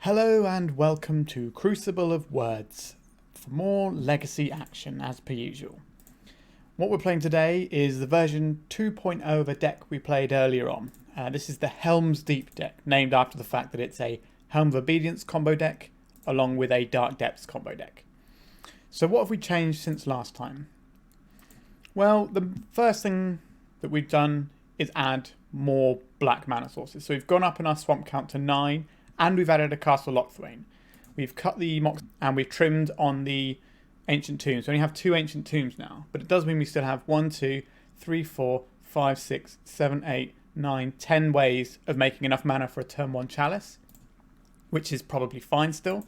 Hello and welcome to Crucible of Words for more legacy action as per usual. What we're playing today is the version 2.0 of a deck we played earlier on. This is the Helm's Deep deck, named after the fact that it's a Helm of Obedience combo deck along with a Dark Depths combo deck. So what have we changed since last time? Well, the first thing that we've done is add more black mana sources. So we've gone up in our swamp count to 9. And we've added a Castle Lochthwain. We've cut the Mox and we've trimmed on the Ancient Tombs. We only have 2 Ancient Tombs now. But it does mean we still have 1, 2, 3, 4, 5, 6, 7, 8, 9, 10 ways of making enough mana for a turn 1 Chalice. Which is probably fine still.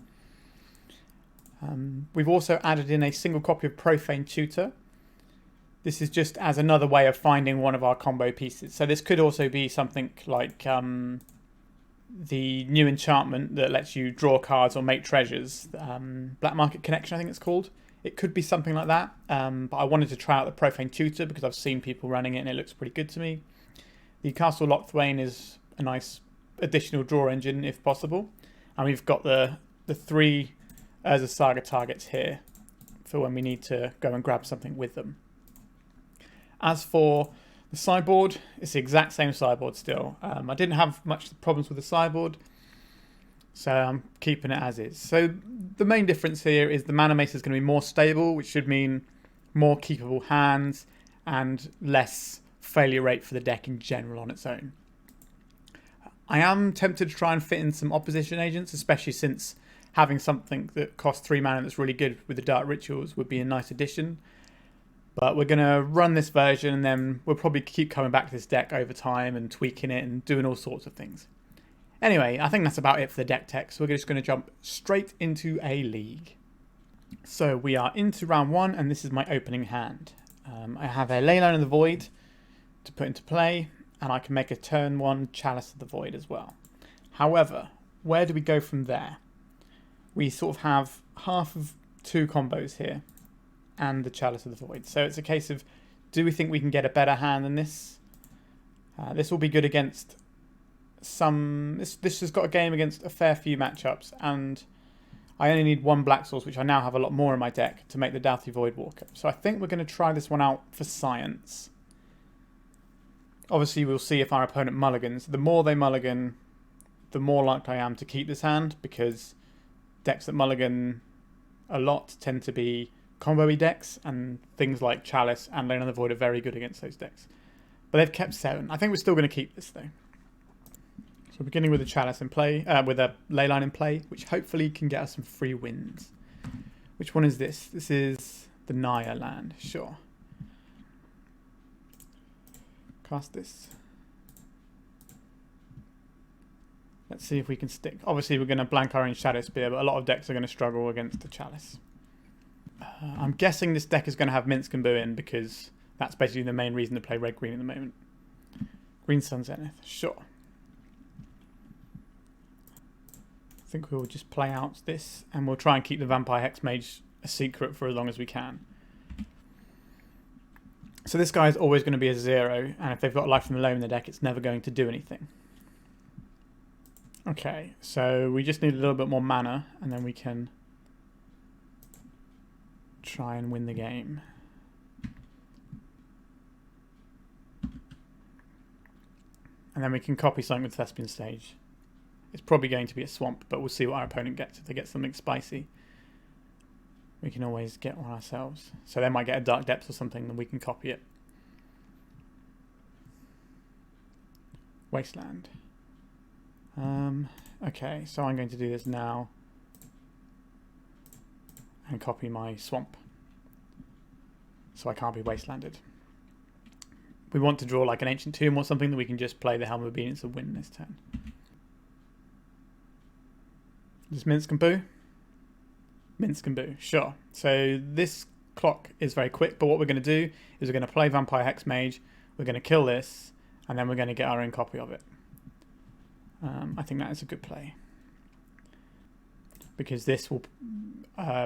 We've also added in a single copy of Profane Tutor. This is just as another way of finding one of our combo pieces. So this could also be something like the new enchantment that lets you draw cards or make treasures. Black Market Connection, I think it's called. It could be something like that. But I wanted to try out the Profane Tutor because I've seen people running it and it looks pretty good to me. The Castle Lochthwain is a nice additional draw engine if possible. And we've got the 3 Urza Saga targets here for when we need to go and grab something with them. As for the sideboard, it's the exact same sideboard still. I didn't have much problems with the sideboard, so I'm keeping it as is. So the main difference here is the Mana Mace is going to be more stable, which should mean more keepable hands and less failure rate for the deck in general on its own. I am tempted to try and fit in some opposition agents, especially since having something that costs 3 mana that's really good with the Dark Rituals would be a nice addition. But we're going to run this version and then we'll probably keep coming back to this deck over time and tweaking it and doing all sorts of things. Anyway, I think that's about it for the deck tech. So we're just going to jump straight into a league. So we are into round 1 and this is my opening hand. I have a Leyline of the Void to put into play and I can make a turn 1 Chalice of the Void as well. However, where do we go from there? We sort of have half of 2 combos here and the Chalice of the Void. So it's a case of, do we think we can get a better hand than this? This will be good against some... This has got a game against a fair few matchups, and I only need 1 black source, which I now have a lot more in my deck, to make the Doughty Voidwalker. So I think we're going to try this one out for science. Obviously, we'll see if our opponent mulligans. The more they mulligan, the more likely I am to keep this hand, because decks that mulligan a lot tend to be combo-y decks, and things like Chalice and Leyline of the Void are very good against those decks. But they've kept 7. I think we're still going to keep this though. So beginning with a Chalice in play, with a Leyline in play, which hopefully can get us some free wins. Which one is this? This is the Naya land, sure. Cast this. Let's see if we can stick. Obviously we're going to blank our own Shadow Spear, but a lot of decks are going to struggle against the Chalice. I'm guessing this deck is going to have Minsc and Boo in because that's basically the main reason to play red-green at the moment. Green Sun Zenith, sure. I think we'll just play out this and we'll try and keep the Vampire Hexmage a secret for as long as we can. So this guy is always going to be a 0, and if they've got Life from the Loam in the deck, it's never going to do anything. Okay, so we just need a little bit more mana and then we can try and win the game. And then we can copy something with Thespian Stage. It's probably going to be a swamp, but we'll see what our opponent gets. If they get something spicy, we can always get one ourselves. So they might get a Dark Depths or something, and we can copy it. Wasteland. Okay, so I'm going to do this now and copy my swamp, so I can't be wastelanded. We want to draw like an Ancient Tomb or something that we can just play the Helm of Obedience and win this turn. Just Minsc and Boo? Minsc and Boo, sure. So this clock is very quick, but what we're going to do is we're going to play Vampire Hexmage, we're going to kill this, and then we're going to get our own copy of it. I think that is a good play. Because this will,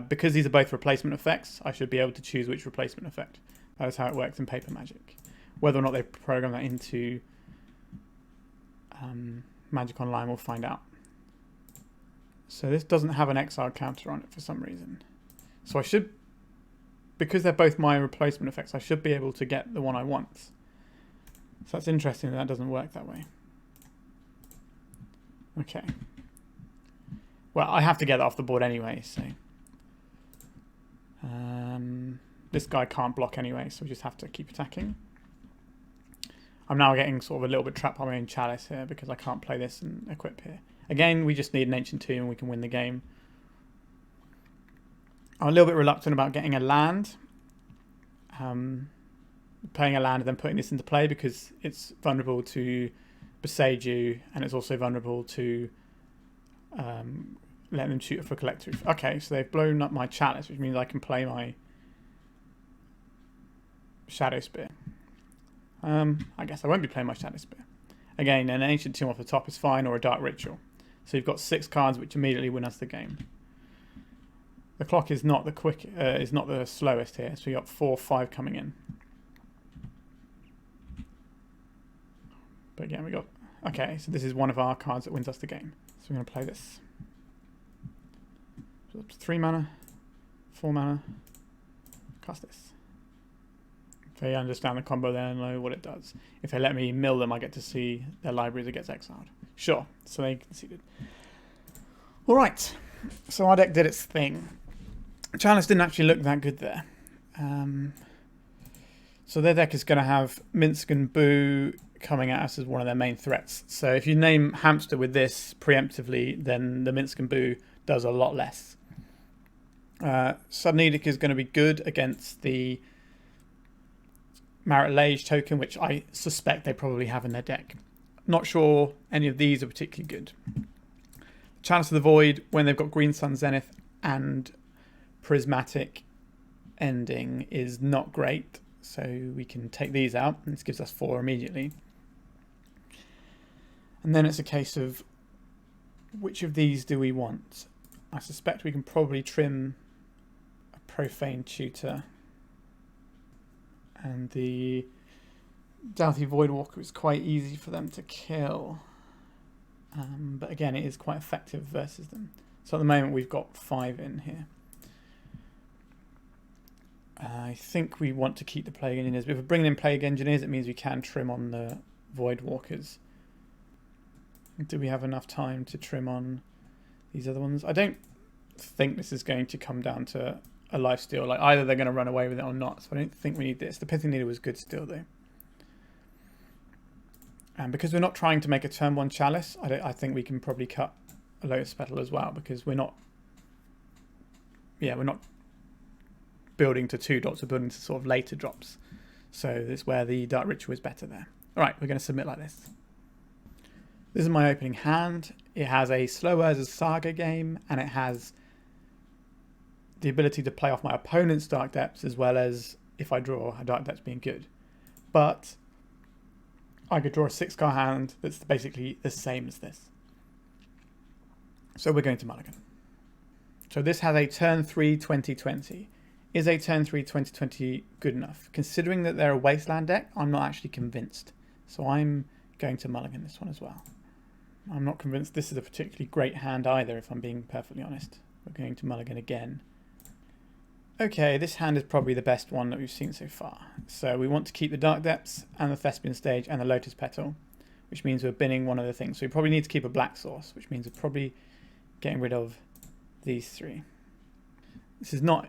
because these are both replacement effects, I should be able to choose which replacement effect. That is how it works in Paper Magic. Whether or not they program that into Magic Online, we'll find out. So this doesn't have an exile counter on it for some reason. So I should, because they're both my replacement effects, I should be able to get the one I want. So that's interesting that doesn't work that way. Okay. Well, I have to get that off the board anyway, so... this guy can't block anyway, so we just have to keep attacking. I'm now getting sort of a little bit trapped by my own chalice here because I can't play this and equip here. Again, we just need an Ancient Tomb and we can win the game. I'm a little bit reluctant about getting a land. Playing a land and then putting this into play because it's vulnerable to Beseiju and it's also vulnerable to letting them shoot it for collector. Okay, so they've blown up my chalice, which means I can play my Shadow Spear. I guess I won't be playing my Shadow Spear. Again, an Ancient Tomb off the top is fine, or a Dark Ritual. So you've got 6 cards which immediately win us the game. The clock is not the slowest here, so we got 4 or 5 coming in. But again, we got... Okay, so this is one of our cards that wins us the game. So we're going to play this. So up to 3 mana, 4 mana, cast this. If they understand the combo, they know what it does. If they let me mill them, I get to see their library that gets exiled. Sure, so they conceded. Alright, so our deck did its thing. Chalice didn't actually look that good there. So their deck is going to have Minsk and Boo coming at us as one of their main threats. So if you name Hamster with this preemptively, then the Minsk and Boo does a lot less. Sudden Edict is going to be good against the Marit Lage token, which I suspect they probably have in their deck. Not sure any of these are particularly good. Chalice of the Void, when they've got Green Sun Zenith and Prismatic Ending, is not great. So we can take these out, and this gives us 4 immediately. And then it's a case of which of these do we want? I suspect we can probably trim a Profane Tutor. And the Doughty Voidwalker is quite easy for them to kill. But again, it is quite effective versus them. So at the moment we've got 5 in here. I think we want to keep the Plague Engineers. But if we're bringing in Plague Engineers, it means we can trim on the Voidwalkers. Do we have enough time to trim on these other ones? I don't think this is going to come down to a lifesteal. Like, either they're going to run away with it or not. So I don't think we need this. The Pithing Needle was good still, though. And because we're not trying to make a turn 1 Chalice, I think we can probably cut a Lotus Petal as well, because we're not... Yeah, we're not building to 2 drops, we're building to sort of later drops. So that's where the Dark Ritual is better there. Alright, we're going to submit like this. This is my opening hand. It has a Slow Urza's Saga game, and it has the ability to play off my opponent's Dark Depths, as well as, if I draw, a Dark Depths being good. But I could draw a 6-card hand that's basically the same as this. So we're going to mulligan. So this has a turn 3 2020. Is a turn 3 2020 good enough? Considering that they're a Wasteland deck, I'm not actually convinced. So I'm going to mulligan this one as well. I'm not convinced this is a particularly great hand either, if I'm being perfectly honest. We're going to mulligan again. Okay, this hand is probably the best one that we've seen so far. So we want to keep the Dark Depths and the Thespian Stage and the Lotus Petal, which means we're binning one of the things. So we probably need to keep a Black Source, which means we're probably getting rid of these 3. This is not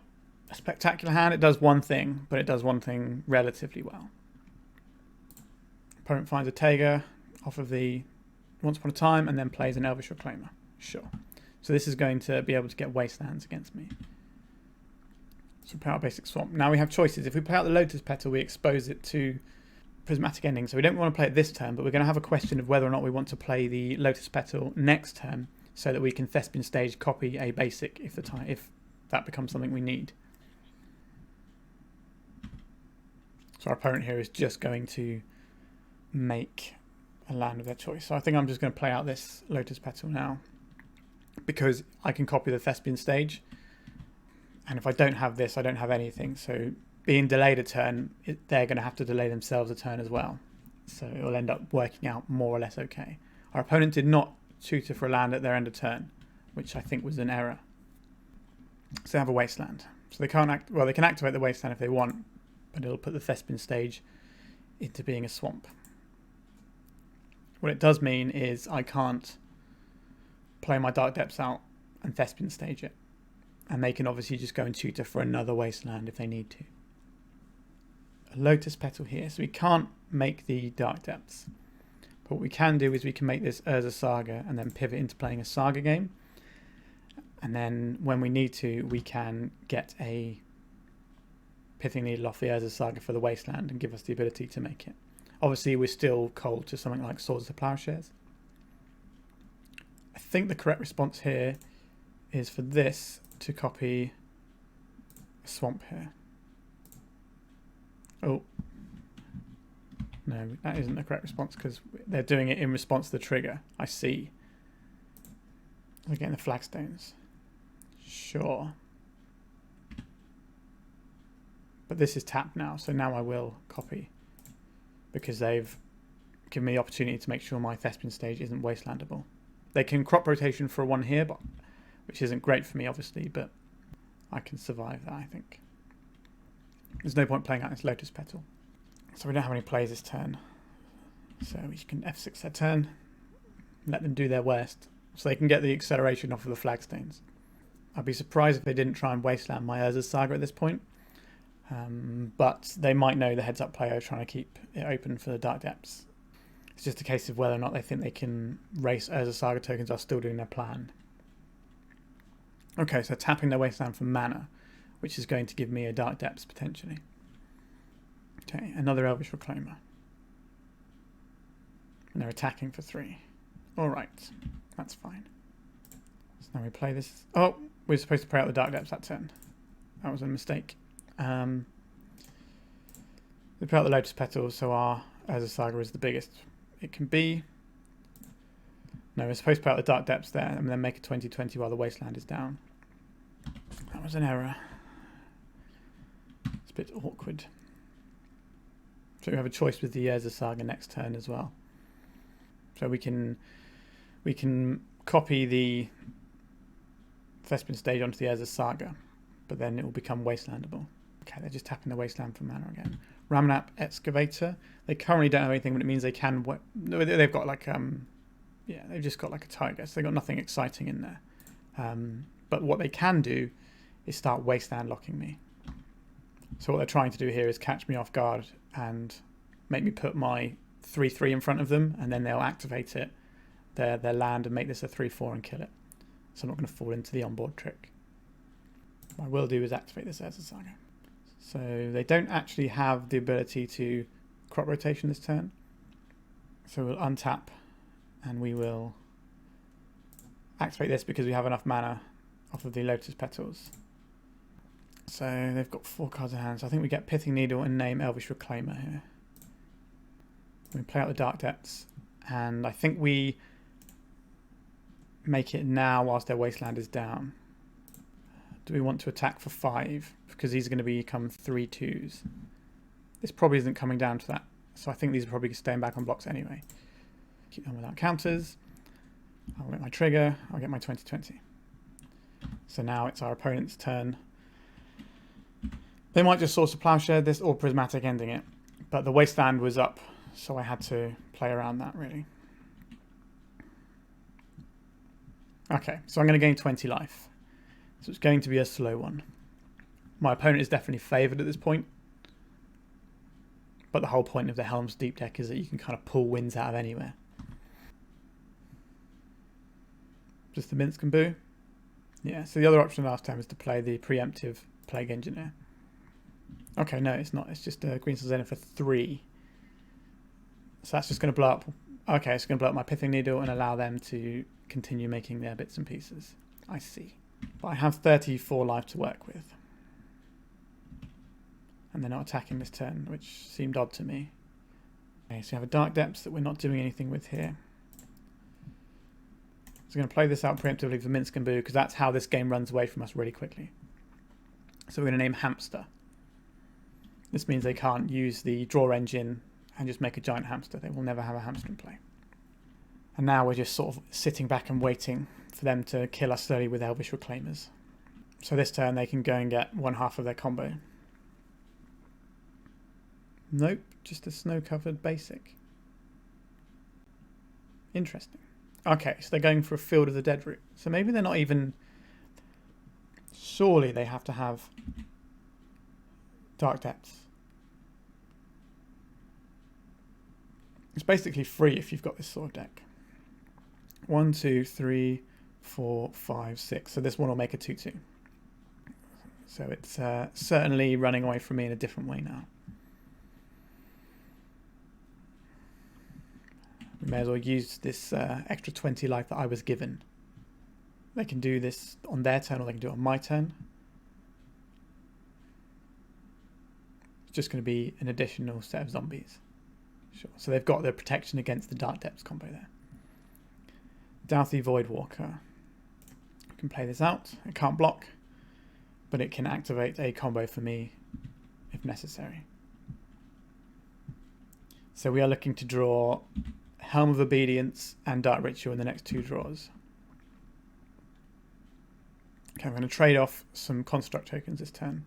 a spectacular hand. It does one thing, but it does one thing relatively well. Opponent finds a Taiga off of the Once Upon a Time and then plays an Elvish Reclaimer. Sure. So this is going to be able to get Wastelands against me. So play out Basic Swamp. Now we have choices. If we play out the Lotus Petal, we expose it to Prismatic Ending. So we don't want to play it this turn, but we're going to have a question of whether or not we want to play the Lotus Petal next turn, so that we can Thespian Stage copy a basic if that becomes something we need. So our opponent here is just going to make a land of their choice. So I think I'm just going to play out this Lotus Petal now, because I can copy the Thespian Stage, and if I don't have this, I don't have anything. So being delayed a turn, they're going to have to delay themselves a turn as well. So it will end up working out more or less okay. Our opponent did not tutor for a land at their end of turn, which I think was an error. So they have a wasteland. So they can't they can activate the wasteland if they want, but it'll put the Thespin stage into being a swamp. What it does mean is I can't play my Dark Depths out and Thespin stage it. And they can obviously just go and tutor for another wasteland if they need to. A Lotus Petal here, so we can't make the Dark Depths. But what we can do is we can make this Urza Saga and then pivot into playing a Saga game. And then when we need to, we can get a Pithing Needle off the Urza Saga for the wasteland and give us the ability to make it. Obviously, we're still cold to something like Swords to Plowshares. I think the correct response here is for this to copy a swamp here. Oh. No, that isn't the correct response because they're doing it in response to the trigger. I see. They're getting the flagstones. Sure. But this is tapped now, so now I will copy because they've given me the opportunity to make sure my Thespin stage isn't wastelandable. They can crop rotation for one here, but which isn't great for me, obviously, but I can survive that, I think. There's no point playing out this Lotus Petal. So we don't have any plays this turn. So we can F6 their turn, let them do their worst, so they can get the acceleration off of the flagstones. I'd be surprised if they didn't try and wasteland my Urza Saga at this point. But they might know the heads-up player trying to keep it open for the Dark Depths. It's just a case of whether or not they think they can race Urza Saga tokens while still doing their plan. Okay, so tapping their wasteland for mana, which is going to give me a Dark Depths potentially. Okay, another Elvish Reclaimer. And they're attacking for 3. Alright, that's fine. So now we play this. Oh, we're supposed to play out the Dark Depths that turn. That was a mistake. We play out the Lotus Petals, so our Urza Saga is the biggest it can be. No, we're supposed to play out the Dark Depths there and then make a 20/20 while the wasteland is down. That was an error. It's a bit awkward. So we have a choice with the Urza Saga next turn as well. So we can copy the Thespin stage onto the Urza Saga, but then it will become wastelandable. Okay, they're just tapping the wasteland for mana again. Ramanap Excavator. They currently don't have anything, but it means they can. They've got like they've just got like a tiger, so they've got nothing exciting in there. But what they can do is start wasteland locking me. So what they're trying to do here is catch me off guard and make me put my 3/3 in front of them, and then they'll activate it, their land, and make this a 3/4 and kill it. So I'm not going to fall into the onboard trick. What I will do is activate this Urza Saga. So they don't actually have the ability to crop rotation this turn. So we'll untap and we will activate this because we have enough mana off of the Lotus Petals. So they've got 4 cards in hand. So I think we get Pithing Needle and name Elvish Reclaimer here. We play out the Dark Depths, and I think we make it now whilst their wasteland is down. Do we want to attack for 5? Because these are going to become 3/2s. This probably isn't coming down to that. So I think these are probably staying back on blocks anyway. Keep them without counters. I'll get my trigger. I'll get my 20/20. So now it's our opponent's turn. They might just Swords to Plowshare this or Prismatic ending it. But the wasteland was up, so I had to play around that really. Okay, so I'm going to gain 20 life. So it's going to be a slow one. My opponent is definitely favoured at this point. But the whole point of the Helm's Deep deck is that you can kind of pull wins out of anywhere. Just the Minsk and Boo? Yeah, so the other option last time is to play the preemptive Plague Engineer. Okay, no, it's not. It's just a Green Sun Zenith for 3. So that's just going to blow up. Okay, it's going to blow up my Pithing Needle and allow them to continue making their bits and pieces. I see. But I have 34 life to work with. And they're not attacking this turn, which seemed odd to me. Okay, so we have a Dark Depths that we're not doing anything with here. So I'm going to play this out preemptively for Minsk and Boo, because that's how this game runs away from us really quickly. So we're going to name Hamster. This means they can't use the draw engine and just make a giant hamster. They will never have a hamster in play. And now we're just sort of sitting back and waiting for them to kill us slowly with Elvish Reclaimers. So this turn they can go and get 1/2 of their combo. Nope, just a snow-covered basic. Interesting. Okay, so they're going for a Field of the Dead route. So maybe they're not even... Surely they have to have Dark Depths. It's basically free if you've got this sort of deck. 1, 2, 3, 4, 5, 6. So this one will make a 2/2. So it's certainly running away from me in a different way now. We may as well use this extra 20 life that I was given. They can do this on their turn or they can do it on my turn. It's just going to be an additional set of zombies. Sure. So they've got their protection against the Dark Depths combo there. Douthie Voidwalker. I can play this out. It can't block, but it can activate a combo for me if necessary. So we are looking to draw Helm of Obedience and Dark Ritual in the next 2 draws. Okay, I'm going to trade off some construct tokens this turn.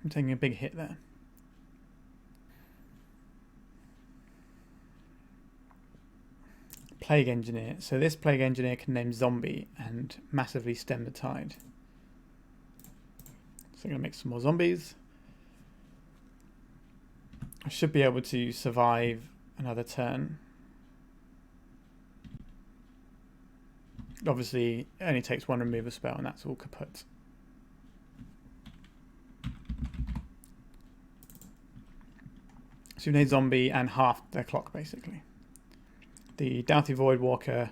I'm taking a big hit there. Plague Engineer. So this Plague Engineer can name Zombie and massively stem the tide. So I'm going to make some more zombies. I should be able to survive another turn. Obviously, it only takes 1 removal spell and that's all kaput. So you need zombie and half their clock, basically. The Doughty Voidwalker,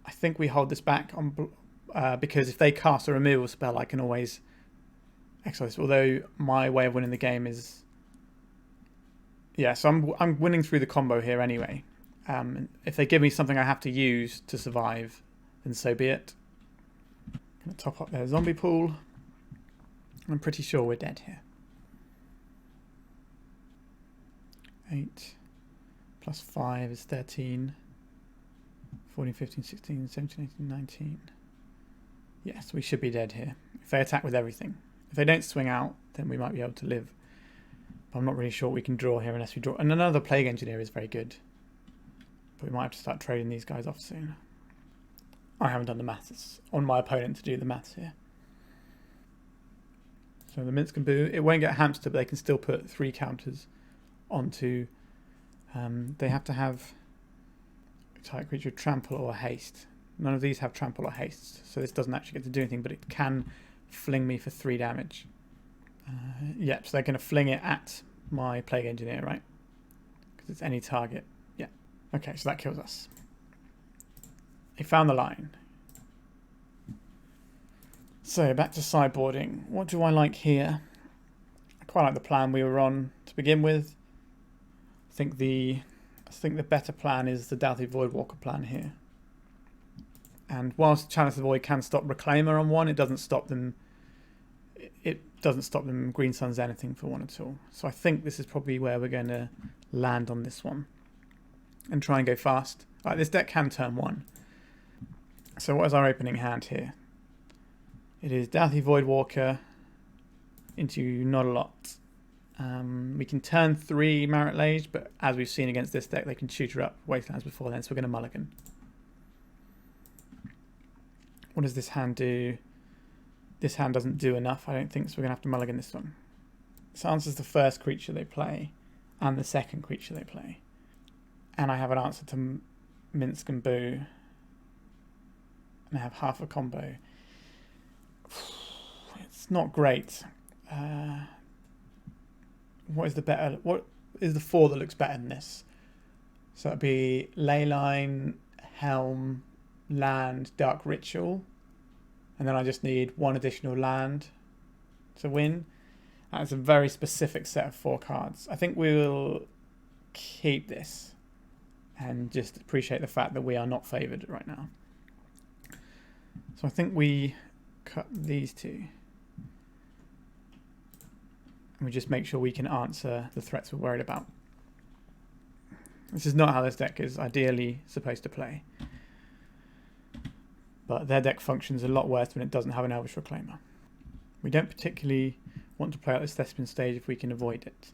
I think we hold this back on because if they cast a removal spell, I can always exile this. Although my way of winning the game is... Yeah, so I'm winning through the combo here anyway. If they give me something I have to use to survive, then so be it. Gonna top up their zombie pool. I'm pretty sure we're dead here. 8 plus 5 is 13. 14, 15, 16, 17, 18, 19. Yes, we should be dead here. If they attack with everything. If they don't swing out, then we might be able to live. But I'm not really sure we can draw here unless we draw. And another Plague Engineer is very good. But we might have to start trading these guys off soon. I haven't done the maths. It's on my opponent to do the maths here. So the Minsk and Boo, it won't get hamster, but they can still put 3 counters onto... they have to have type creature trample or haste. None of these have trample or haste, so this doesn't actually get to do anything, but it can fling me for 3 damage. Yep, so they're going to fling it at my Plague Engineer, right? Because it's any target. Yeah. Okay, so that kills us. They found the line. So back to sideboarding. What do I like here? I quite like the plan we were on to begin with. I think the better plan is the Doughty Voidwalker plan here. And whilst Chalice of the Void can stop Reclaimer on 1, it doesn't stop them. It doesn't stop them Green Sun's anything for 1 at all. So I think this is probably where we're going to land on this one and try and go fast. Right, this deck can turn 1. So what is our opening hand here? It is Doughty Voidwalker into not a lot. We can turn 3 Marit Lage, but as we've seen against this deck, they can shoot her up Wastelands before then, so we're going to mulligan. What does this hand do? This hand doesn't do enough, I don't think, so we're going to have to mulligan this one. This answers the first creature they play and the second creature they play. And I have an answer to Minsk and Boo. And I have half a combo. It's not great. What is the better? What is the 4 that looks better than this? So that'd be Leyline, Helm, Land, Dark Ritual, and then I just need 1 additional land to win. That's a very specific set of 4 cards. I think we'll keep this and just appreciate the fact that we are not favoured right now. So I think we cut these 2. And we just make sure we can answer the threats we're worried about. This is not how this deck is ideally supposed to play. But their deck functions a lot worse when it doesn't have an Elvish Reclaimer. We don't particularly want to play out this Thespian stage if we can avoid it.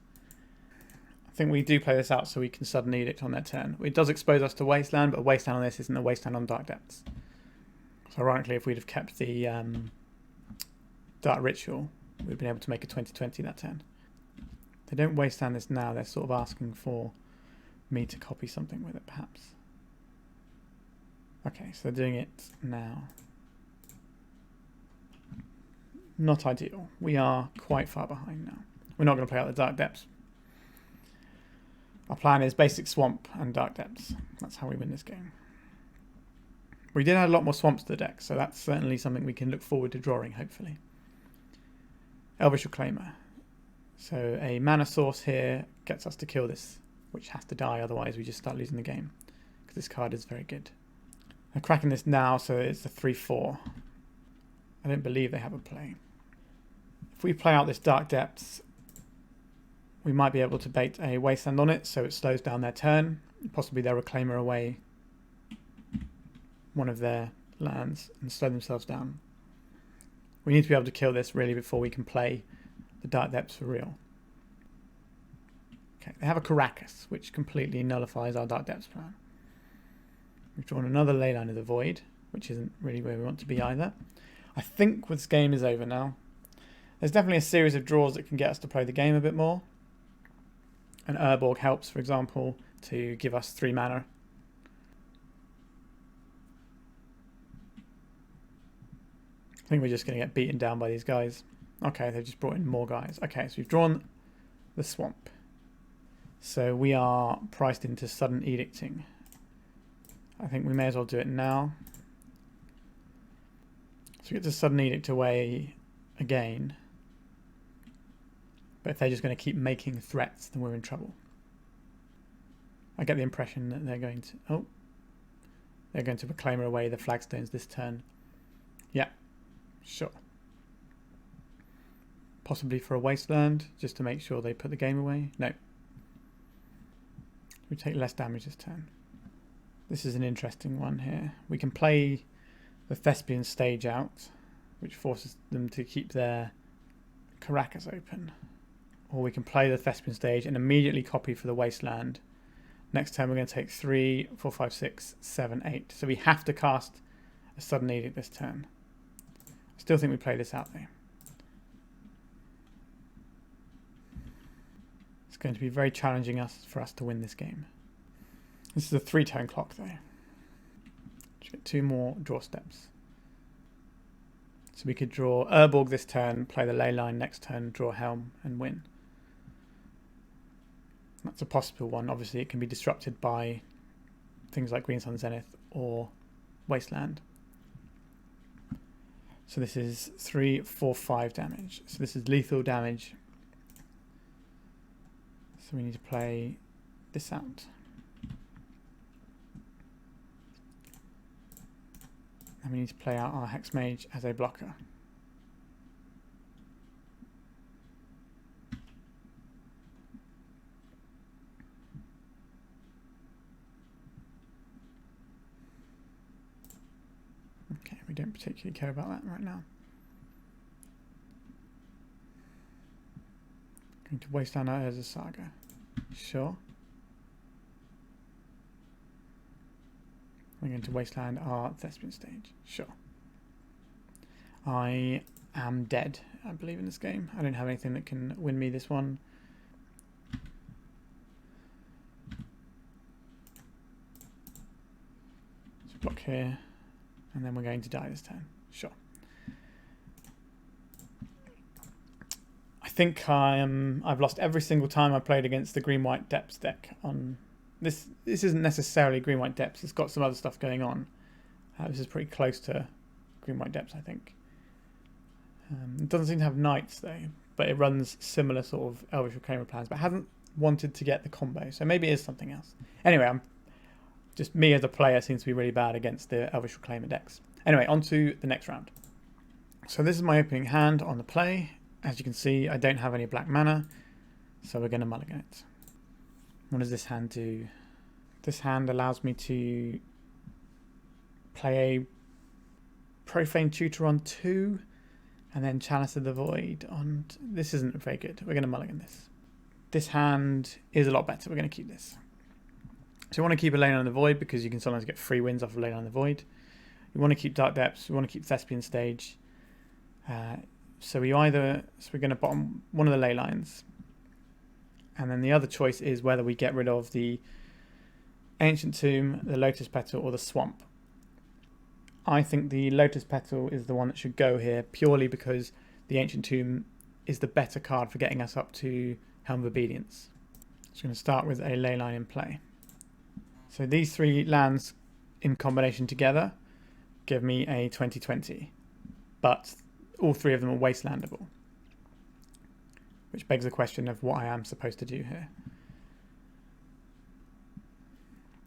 I think we do play this out so we can sudden edict on their turn. It does expose us to Wasteland, but a Wasteland on this isn't a Wasteland on Dark Depths. So ironically, if we'd have kept the Dark Ritual, we'd have been able to make a 20/20 that turn. They don't Wasteland this now, they're sort of asking for me to copy something with it, perhaps. Okay, so they're doing it now. Not ideal. We are quite far behind now. We're not going to play out the Dark Depths. Our plan is basic Swamp and Dark Depths. That's how we win this game. We did add a lot more swamps to the deck, so that's certainly something we can look forward to drawing, hopefully. Elvish Reclaimer. So a mana source here gets us to kill this, which has to die, otherwise we just start losing the game. Because this card is very good. I'm cracking this now, so it's a 3/4. I don't believe they have a play. If we play out this Dark Depths, we might be able to bait a Wasteland on it, so it slows down their turn. Possibly they'll Reclaimer away one of their lands and slow themselves down. We need to be able to kill this really before we can play the Dark Depths for real. Okay, they have a Caracas, which completely nullifies our Dark Depths plan. We've drawn another Leyline of the Void, which isn't really where we want to be either. I think this game is over now. There's definitely a series of draws that can get us to play the game a bit more. And Urborg helps, for example, to give us 3 mana. I think we're just going to get beaten down by these guys. Okay, they've just brought in more guys. Okay, so we've drawn the Swamp. So we are priced into sudden edicting. I think we may as well do it now. So we get to sudden edict away again. But if they're just going to keep making threats, then we're in trouble. I get the impression that they're going to... Oh. They're going to Reclaimer away the Flagstones this turn. Yeah. Sure. Possibly for a Wasteland, just to make sure they put the game away. No. We take less damage this turn. This is an interesting one here. We can play the Thespian stage out, which forces them to keep their Caracas open. Or we can play the Thespian stage and immediately copy for the Wasteland. Next turn we're going to take 3, 4, 5, 6, 7, 8. So we have to cast a sudden edict this turn. I still think we play this out though. It's going to be very challenging for us to win this game. This is a 3-turn clock though. Should get 2 more draw steps. So we could draw Urborg this turn, play the Leyline next turn, draw Helm and win. That's a possible one. Obviously it can be disrupted by things like Green Sun Zenith or Wasteland. So this is 3, 4, 5 damage. So this is lethal damage. So we need to play this out. And we need to play out our Hex Mage as a blocker. Okay, we don't particularly care about that right now. Going to Wasteland our Urza Saga. Sure. We're going to Wasteland our Thespian stage. Sure. I am dead, I believe, in this game. I don't have anything that can win me this one. So block here. And then we're going to die this turn. Sure. I think I've lost every single time I played against the Green-White Depths deck on... This isn't necessarily Green-White Depths. It's got some other stuff going on. This is pretty close to Green-White Depths, I think. It doesn't seem to have Knights, though. But it runs similar sort of Elvish Reclaimer plans. But hasn't wanted to get the combo. So maybe it is something else. Anyway, just me as a player seems to be really bad against the Elvish Reclaimer decks. Anyway, on to the next round. So this is my opening hand on the play. As you can see, I don't have any black mana. So we're going to mulligan it. What does this hand do? This hand allows me to play a Profane Tutor on 2 and then Chalice of the Void on... This isn't very good. We're going to mulligan this. This hand is a lot better. We're going to keep this. So you want to keep a Leyline of the Void because you can sometimes get free wins off of Leyline of the Void. You want to keep Dark Depths. You want to keep Thespian Stage. So we're going to bottom one of the ley lines. And then the other choice is whether we get rid of the Ancient Tomb, the Lotus Petal, or the Swamp. I think the Lotus Petal is the one that should go here, purely because the Ancient Tomb is the better card for getting us up to Helm of Obedience. So I'm going to start with a ley line in play. So these 3 lands in combination together give me a 20/20, but all 3 of them are wastelandable, which begs the question of what I am supposed to do here.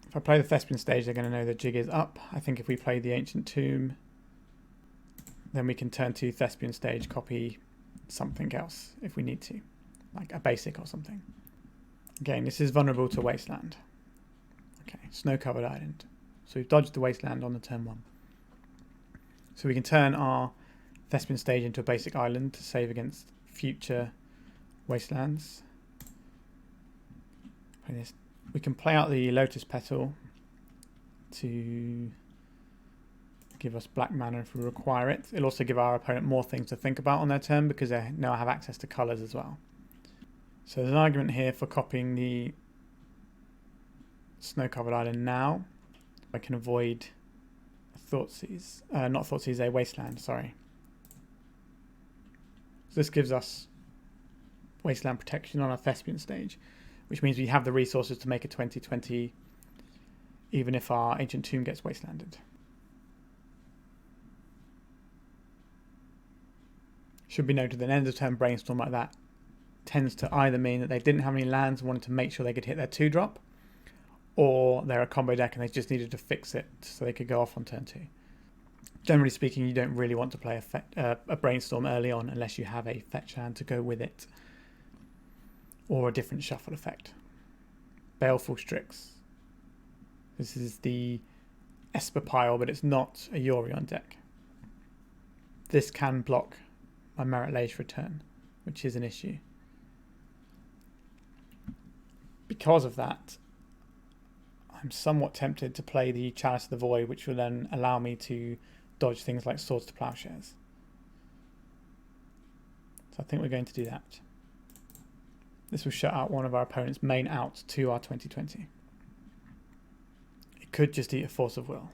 If I play the Thespian Stage, they're going to know the jig is up. I think if we play the Ancient Tomb, then we can turn to Thespian Stage, copy something else if we need to, like a basic or something. Again, this is vulnerable to Wasteland. Okay, Snow-Covered Island. So we've dodged the Wasteland on the turn 1. So we can turn our Thespian Stage into a basic island to save against future Wastelands. We can play out the Lotus Petal to give us black mana if we require it. It'll also give our opponent more things to think about on their turn because they now have access to colours as well. So there's an argument here for copying the Snow-Covered Island now. I can avoid Thoughtseize, not Thoughtseize, a Wasteland, sorry. So this gives us Wasteland protection on our Thespian Stage, which means we have the resources to make a 20/20 even if our Ancient Tomb gets wastelanded. Should be noted that an end of turn brainstorm like that tends to either mean that they didn't have any lands and wanted to make sure they could hit their 2-drop, or they're a combo deck and they just needed to fix it so they could go off on turn 2. Generally speaking, you don't really want to play a brainstorm early on unless you have a fetch hand to go with it, or a different shuffle effect. Baleful Strix. This is the Esper pile, but it's not a Yorion deck. This can block my Merit Lage return, which is an issue. Because of that, I'm somewhat tempted to play the Chalice of the Void, which will then allow me to dodge things like Swords to Plowshares. So I think we're going to do that. This will shut out one of our opponent's main outs to our 20/20. It could just eat a Force of Will.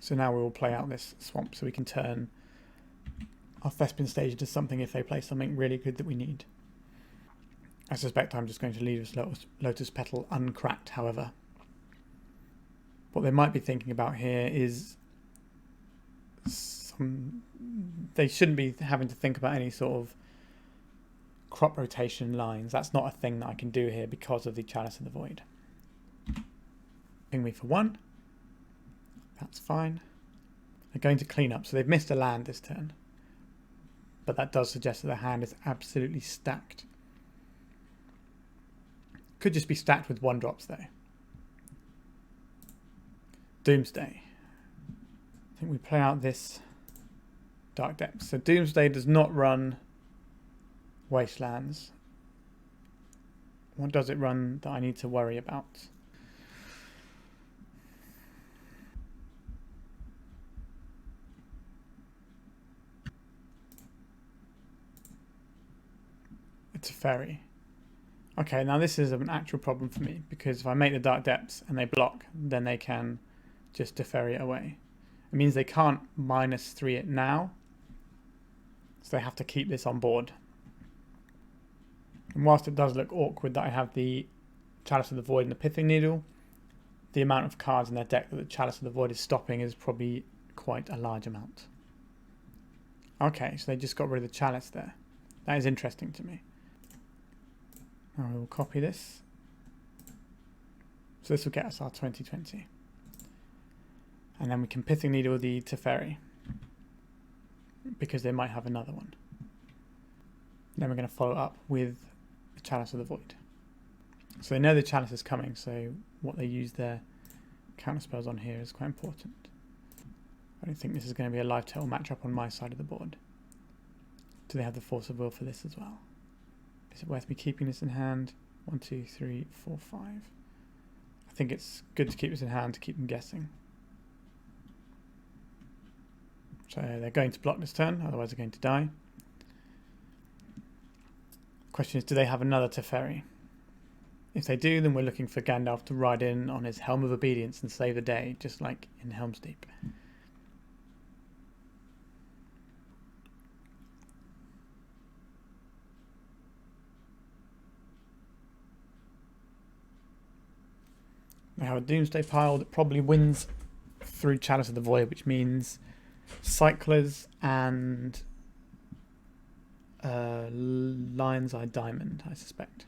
So now we will play out this Swamp so we can turn our Thespian Stage into something if they play something really good that we need. I suspect I'm just going to leave this Lotus Petal uncracked, however. What they might be thinking about here is they shouldn't be having to think about any sort of crop rotation lines. That's not a thing that I can do here because of the Chalice of the Void. Ping me for 1. That's fine. They're going to clean up, so they've missed a land this turn. But that does suggest that the hand is absolutely stacked. Could just be stacked with 1-drops though. Doomsday. I think we play out this Dark Depths. So Doomsday does not run Wastelands. What does it run that I need to worry about? It's a Fairy. Okay, now this is an actual problem for me, because if I make the Dark Depths and they block, then they can just Teferi it away. It means they can't -3 it now, so they have to keep this on board. And whilst it does look awkward that I have the Chalice of the Void and the Pithing Needle, the amount of cards in their deck that the Chalice of the Void is stopping is probably quite a large amount. Okay, so they just got rid of the Chalice there. That is interesting to me. Now we will copy this. So this will get us our 20/20. And then we can Pithing Needle the Teferi, because they might have another one. Then we're going to follow up with the Chalice of the Void. So they know the chalice is coming, so what they use their counter spells on here is quite important. I don't think this is going to be a live tail matchup on my side of the board. Do they have the force of will for this as well? Is it worth me keeping this in hand? 1, 2, 3, 4, 5. I think it's good to keep this in hand to keep them guessing. So they're going to block this turn, otherwise they're going to die. The question is, do they have another Teferi? If they do, then we're looking for Gandalf to ride in on his Helm of Obedience and save the day, just like in Helm's Deep. They have a Doomsday pile that probably wins through Chalice of the Void, which means Cyclers and Lion's Eye Diamond, I suspect.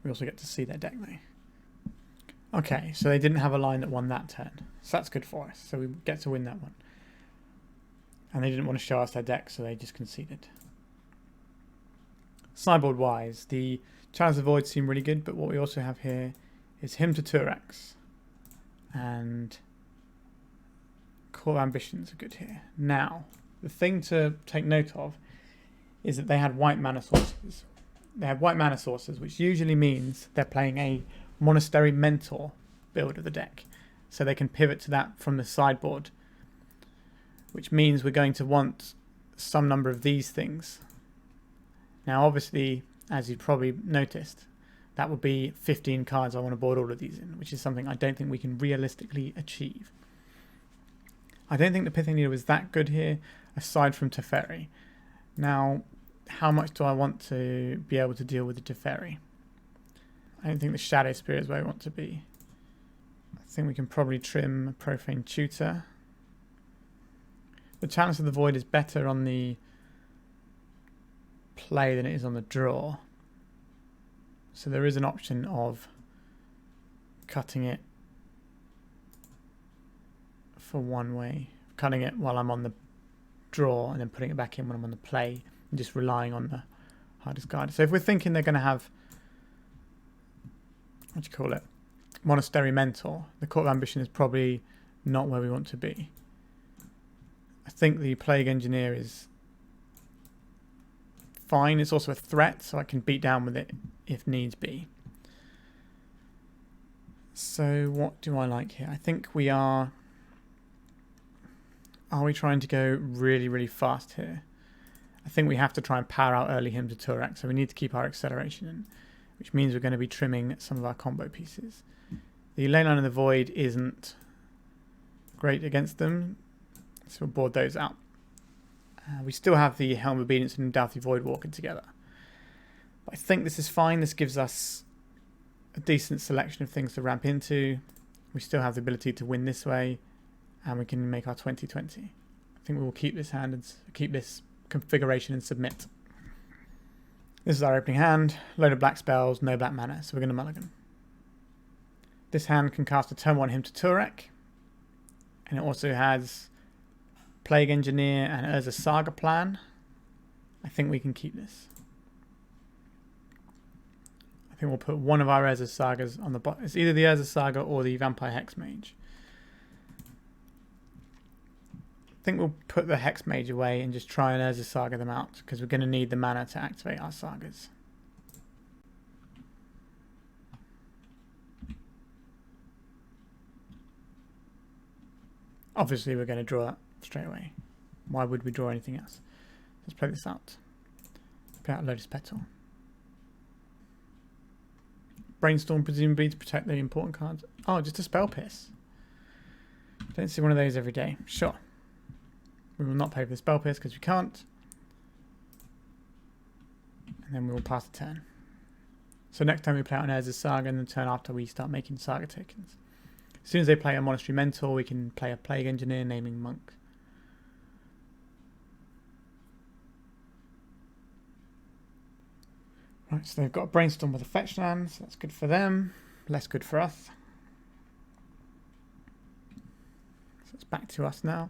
We also get to see their deck though. Okay, so they didn't have a line that won that turn. So that's good for us. So we get to win that one. And they didn't want to show us their deck, so they just conceded. Sideboard wise, the Chalice of the Void seem really good, but what we also have here is Hymn to Turax. And Core Ambitions are good here. Now, the thing to take note of is that they had white mana sources. They have white mana sources, which usually means they're playing a Monastery Mentor build of the deck. So they can pivot to that from the sideboard, which means we're going to want some number of these things. Now, obviously, as you've probably noticed, that would be 15 cards I want to board all of these in, which is something I don't think we can realistically achieve. I don't think the Pithing Needle is that good here, aside from Teferi. Now, how much do I want to be able to deal with the Teferi? I don't think the Shadow Spirit is where I want to be. I think we can probably trim a Profane Tutor. The Chalice of the Void is better on the play than it is on the draw. So there is an option of cutting it for one way. Cutting it while I'm on the draw and then putting it back in when I'm on the play and just relying on the hardest card. So if we're thinking they're going to have, what do you call it, Monastery Mentor, the Court of Ambition is probably not where we want to be. I think the Plague Engineer is fine. It's also a threat, so I can beat down with it if needs be. So what do I like here? I think we are we trying to go really, really fast here? I think we have to try and power out early Hymn to Turax, so we need to keep our acceleration in, which means we're going to be trimming some of our combo pieces. The Leyline of the Void isn't great against them, so we'll board those out. We still have the Helm of Obedience and Doubthy Voidwalker together. But I think this is fine. This gives us a decent selection of things to ramp into. We still have the ability to win this way, and we can make our 20-20. I think we will keep this hand and keep this configuration and submit. This is our opening hand. Load of black spells, no black mana, so we're going to mulligan. This hand can cast a turn 1 Hymn to Turek, and it also has Plague Engineer and Urza Saga Plan. I think we can keep this. I think we'll put one of our Urza Sagas on the bottom. It's either the Urza Saga or the Vampire Hex Mage. I think we'll put the Hex Mage away and just try and Urza Saga them out, because we're going to need the mana to activate our sagas. Obviously we're going to draw that straight away. Why would we draw anything else? Let's play this out. Play out Lotus Petal. Brainstorm, presumably to protect the important cards. Oh, just a Spell Pierce. Don't see one of those every day. Sure. We will not pay for the Spell Pierce because we can't. And then we will pass the turn. So next time we play out an Urza Saga, and the turn after we start making Saga tokens. As soon as they play a Monastery Mentor, we can play a Plague Engineer naming Monk. Right, so they've got a Brainstorm with a fetch land, so that's good for them. Less good for us. So it's back to us now.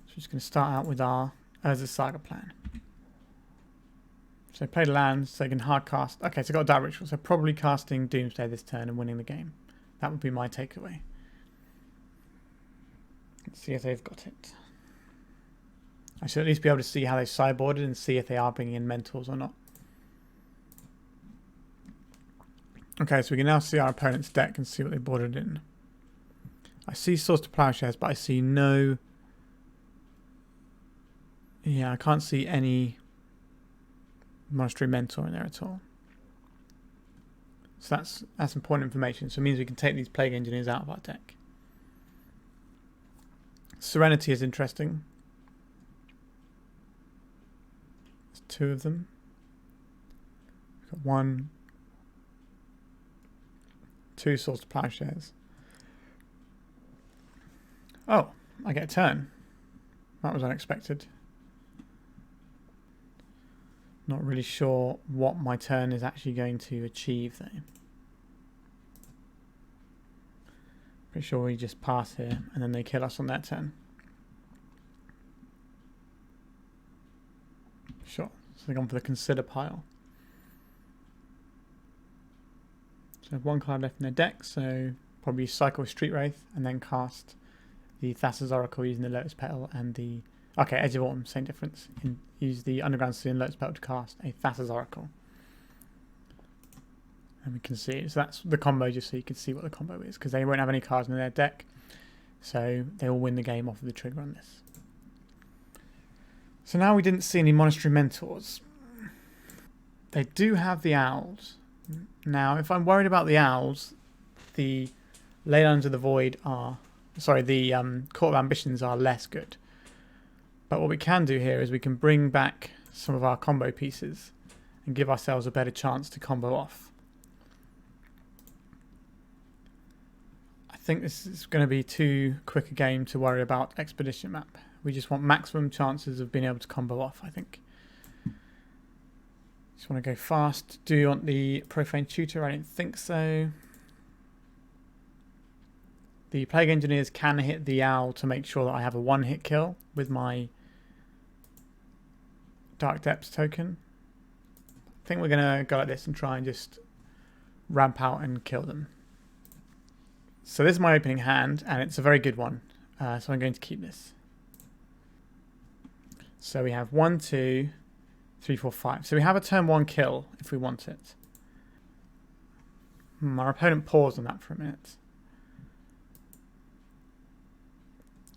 So we're just going to start out with our Urza Saga plan. So play the land so they can hard cast. Okay, so got a Dark Ritual. So probably casting Doomsday this turn and winning the game. That would be my takeaway. Let's see if they've got it. I should at least be able to see how they sideboarded and see if they are bringing in mentors or not. Okay, so we can now see our opponent's deck and see what they boarded in. I see Swords to Plowshares, but I see no... Yeah, I can't see any Monastery Mentor in there at all. So that's important information. So it means we can take these Plague Engineers out of our deck. Serenity is interesting. There's 2 of them. We've got 1, 2 Swords to Plowshares. Oh, I get a turn. That was unexpected. Not really sure what my turn is actually going to achieve though. Pretty sure we just pass here and then they kill us on that turn. Sure. So they're going for the Consider pile. So I have 1 card left in their deck, so probably cycle Street Wraith and then cast the Thassa's Oracle using the Lotus Petal and the... Okay, Edge of Autumn, same difference. Use the Underground Sea and Lotus Petal to cast a Thassa's Oracle. And we can see it. So that's the combo, just so you can see what the combo is. Because they won't have any cards in their deck. So they will win the game off of the trigger on this. So now we didn't see any Monastery Mentors. They do have the Owls. Now, if I'm worried about the Owls, the Leylands of the Void are... Sorry, the Court of Ambitions are less good. But what we can do here is we can bring back some of our combo pieces and give ourselves a better chance to combo off. I think this is going to be too quick a game to worry about Expedition Map. We just want maximum chances of being able to combo off, I think. Just want to go fast. Do you want the Profane Tutor? I don't think so. The Plague Engineers can hit the Owl to make sure that I have a 1-hit kill with my Dark Depths token. I think we're going to go like this and try and just ramp out and kill them. So this is my opening hand, and it's a very good one. So I'm going to keep this. So we have 1, 2, 3, 4, 5. So we have a turn 1 kill if we want it. Our opponent paused on that for a minute.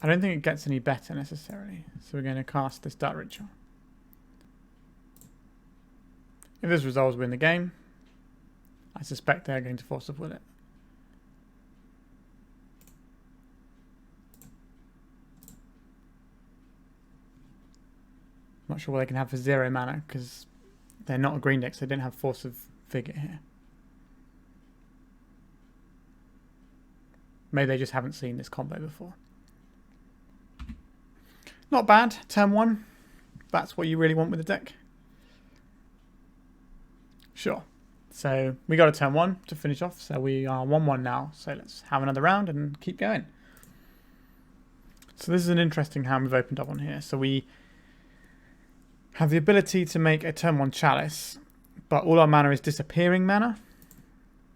I don't think it gets any better necessarily. So we're going to cast this Dark Ritual. If this resolves, win the game. I suspect they're going to force of will it. Not sure what they can have for 0 mana because they're not a green deck, so they didn't have Force of Vigor here. Maybe they just haven't seen this combo before. Not bad, turn 1. That's what you really want with the deck. Sure. So we got a turn 1 to finish off. So we are 1-1 now. So let's have another round and keep going. So this is an interesting hand we've opened up on here. So we have the ability to make a turn 1 Chalice, but all our mana is disappearing mana,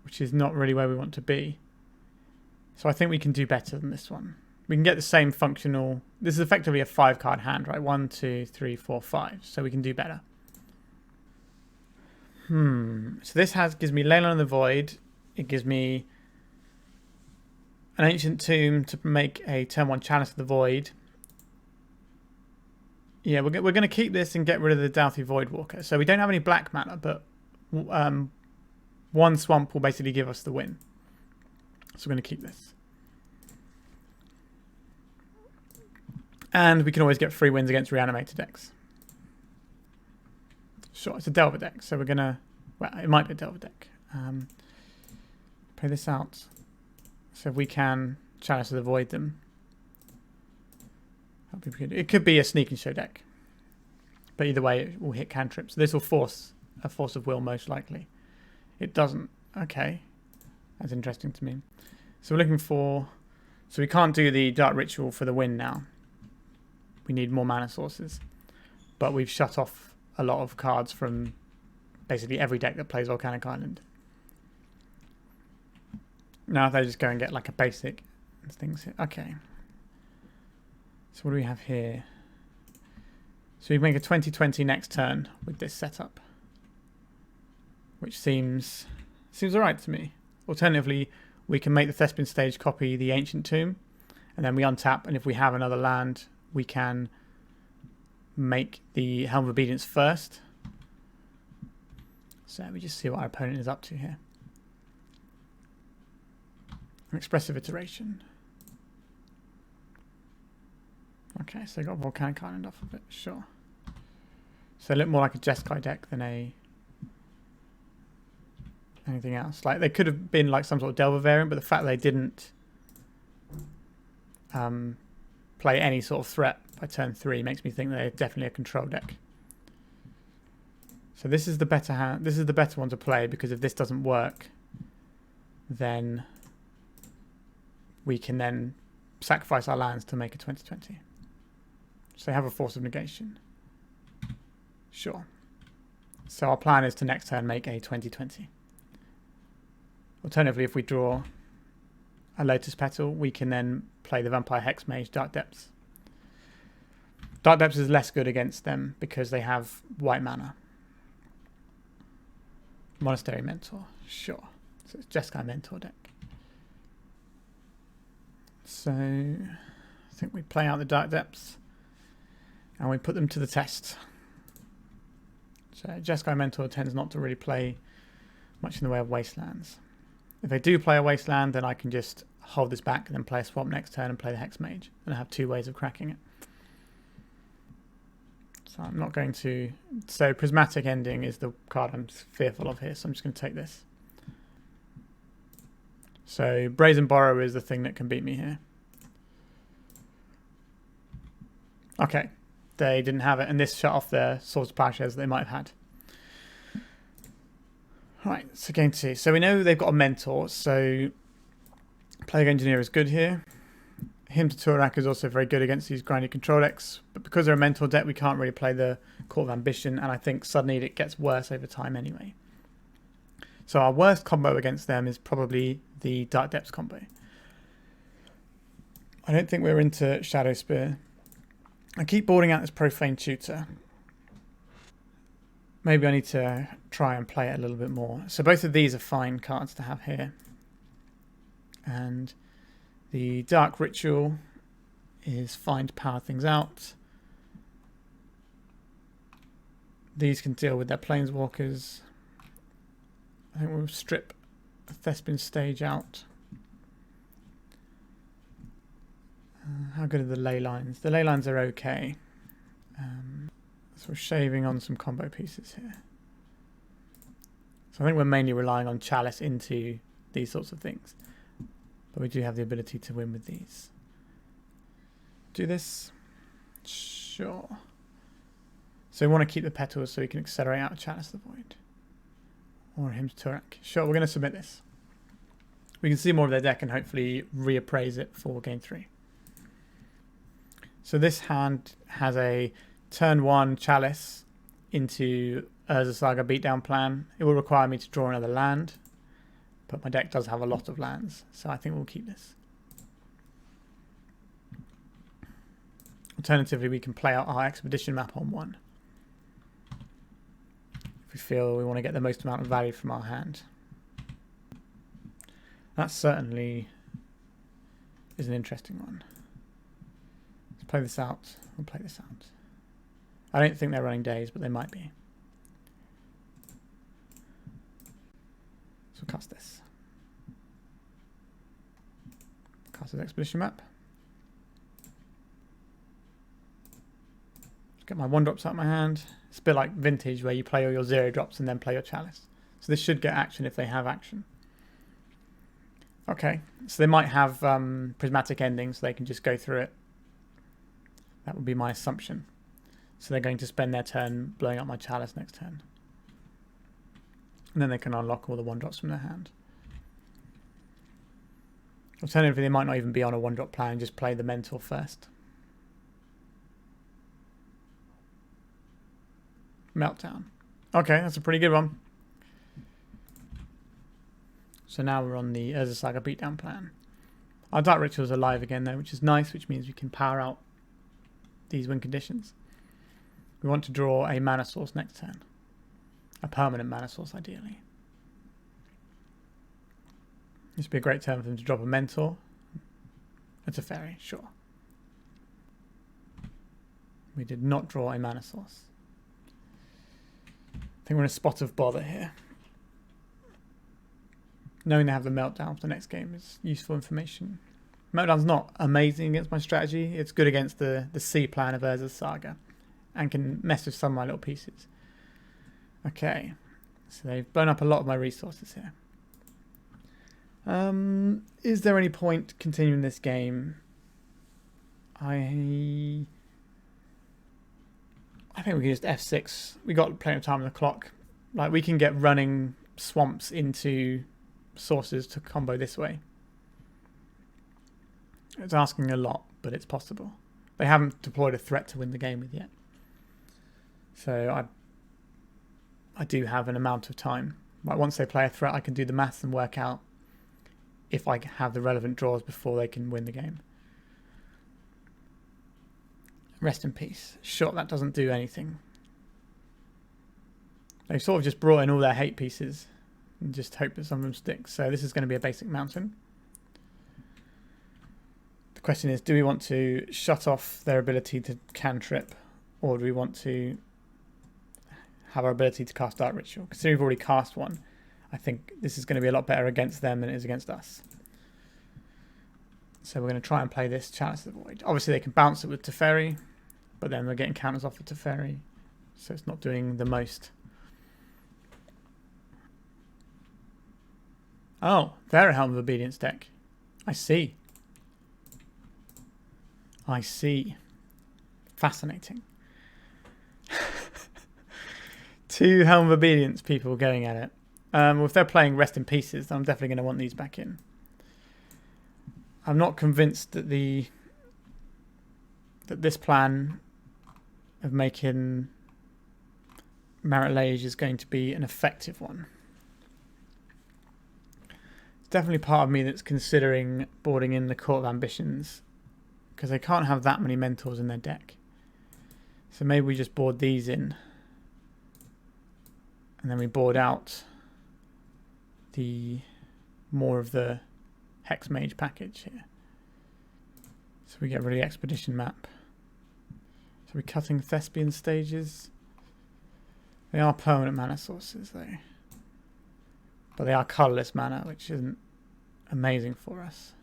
which is not really where we want to be. So I think we can do better than this one. We can get the same functional... This is effectively a 5-card hand, right? 1, 2, 3, 4, 5. So we can do better. So this gives me Leyline of the Void. It gives me an Ancient Tomb to make a turn 1 Chalice of the Void. Yeah, we're going to keep this and get rid of the Doughty Voidwalker. So we don't have any black mana, but 1 swamp will basically give us the win. So we're going to keep this. And we can always get free wins against reanimated decks. Sure, it's a Delver deck, so we're going to... Well, it might be a Delver deck. Play this out. So if we can Chalice of the Void them. That'd be good. It could be a Sneak and Show deck. But either way, it will hit cantrips. This will force a Force of Will, most likely. It doesn't. Okay. That's interesting to me. So we're looking for... So we can't do the Dark Ritual for the win now. We need more mana sources. But we've shut off a lot of cards from basically every deck that plays Volcanic Island. Now they just go and get like a basic things here. Okay. So what do we have here? So we make a 20/20 next turn with this setup, which seems alright to me. Alternatively, we can make the Thespian stage copy the Ancient Tomb, and then we untap, and if we have another land, we can make the Helm of Obedience first. So we just see what our opponent is up to here. An Expressive Iteration. Okay, so they got Volcanic Island off of it, sure. So a little more like a Jeskai deck than anything else. Like they could have been like some sort of Delver variant, but the fact they didn't play any sort of threat by turn 3 makes me think they're definitely a control deck. So this is the better hand. This is the better one to play, because if this doesn't work, then we can then sacrifice our lands to make a 20/20. So they have a Force of Negation. Sure. So our plan is to next turn make a 20/20. Alternatively, if we draw a Lotus Petal, we can then play the Vampire Hexmage Dark Depths. Dark Depths is less good against them because they have white mana. Monastery Mentor, sure. So it's Jeskai Mentor deck. So I think we play out the Dark Depths and we put them to the test. So Jeskai Mentor tends not to really play much in the way of wastelands. If they do play a wasteland, then I can just hold this back and then play a swamp next turn and play the Hexmage, and I have 2 ways of cracking it. So I'm not going to... So Prismatic Ending is the card I'm fearful of here, so I'm just going to take this. So Brazen Borrow is the thing that can beat me here. Okay, they didn't have it, and this shut off their Swords of Plowshares they might have had. Right, so game 2. So we know they've got a Mentor, so Plague Engineer is good here. Hymn to Turak is also very good against these grindy control decks, but because they're a Mentor deck, we can't really play the Court of Ambition, and I think suddenly it gets worse over time anyway. So our worst combo against them is probably the Dark Depths combo. I don't think we're into Shadow Spear. I keep boarding out this Profane Tutor. Maybe I need to try and play it a little bit more. So both of these are fine cards to have here. And the Dark Ritual is fine to power things out. These can deal with their Planeswalkers. I think we'll strip a Thespian stage out. How good are the ley lines? The ley lines are okay. So we're shaving on some combo pieces here. So I think we're mainly relying on Chalice into these sorts of things. But we do have the ability to win with these. Do this? Sure. So we want to keep the petals so we can accelerate out of Chalice the Void. Or Hymn to Turak. Sure, we're going to submit this. We can see more of their deck and hopefully reappraise it for game 3. So this hand has a turn 1 Chalice into Urza Saga beatdown plan. It will require me to draw another land, but my deck does have a lot of lands, so I think we'll keep this. Alternatively, we can play out our Expedition map on 1. If we feel we want to get the most amount of value from our hand. That certainly is an interesting one. Let's play this out. We'll play this out. I don't think they're running days, but they might be. So we'll cast this. Cast this Expedition map. Just get my 1-drops out of my hand. It's a bit like Vintage, where you play all your 0-drops and then play your Chalice. So this should get action if they have action. Okay, so they might have Prismatic Ending, so they can just go through it. That would be my assumption. So they're going to spend their turn blowing up my Chalice next turn. And then they can unlock all the 1-drops from their hand. Alternatively, they might not even be on a 1-drop plan and just play the Mentor first. Meltdown. Okay, that's a pretty good one. So now we're on the Urza Saga beatdown plan. Our Dark Rituals are live again though, which is nice, which means we can power out these win conditions. We want to draw a mana source next turn. A permanent mana source, ideally. This would be a great turn for them to drop a Mentor. It's a fairy, sure. We did not draw a mana source. I think we're in a spot of bother here. Knowing they have the Meltdown for the next game is useful information. Meltdown's not amazing against my strategy. It's good against the C plan of Urza's Saga. And can mess with some of my little pieces. Okay. So they've blown up a lot of my resources here. Is there any point continuing this game? I think we can just F6. We got plenty of time on the clock. Like, we can get running swamps into sources to combo this way. It's asking a lot, but it's possible. They haven't deployed a threat to win the game with yet. So I do have an amount of time. Like, once they play a threat, I can do the maths and work out if I have the relevant draws before they can win the game. Rest in peace. Sure, that doesn't do anything. They've sort of just brought in all their hate pieces and just hope that some of them stick. So this is going to be a basic mountain. The question is, do we want to shut off their ability to cantrip, or do we want to have our ability to cast Dark Ritual? Considering we've already cast one, I think this is going to be a lot better against them than it is against us. So we're going to try and play this Chalice of the Void. Obviously they can bounce it with Teferi, but then we're getting counters off of Teferi, so it's not doing the most. Oh, they're a Helm of Obedience deck. I see. I see. Fascinating. Two Helm of Obedience people going at it. Well, if they're playing Rest in Pieces, then I'm definitely going to want these back in. I'm not convinced that this plan of making Marit Lage is going to be an effective one. It's definitely part of me that's considering boarding in the Court of Ambitions, because they can't have that many Mentors in their deck. So maybe we just board these in, and then we board out the more of the Hex Mage package here. So we get rid of the Expedition map. So we're cutting Thespian stages. They are permanent mana sources though. But they are colourless mana, which isn't amazing for us.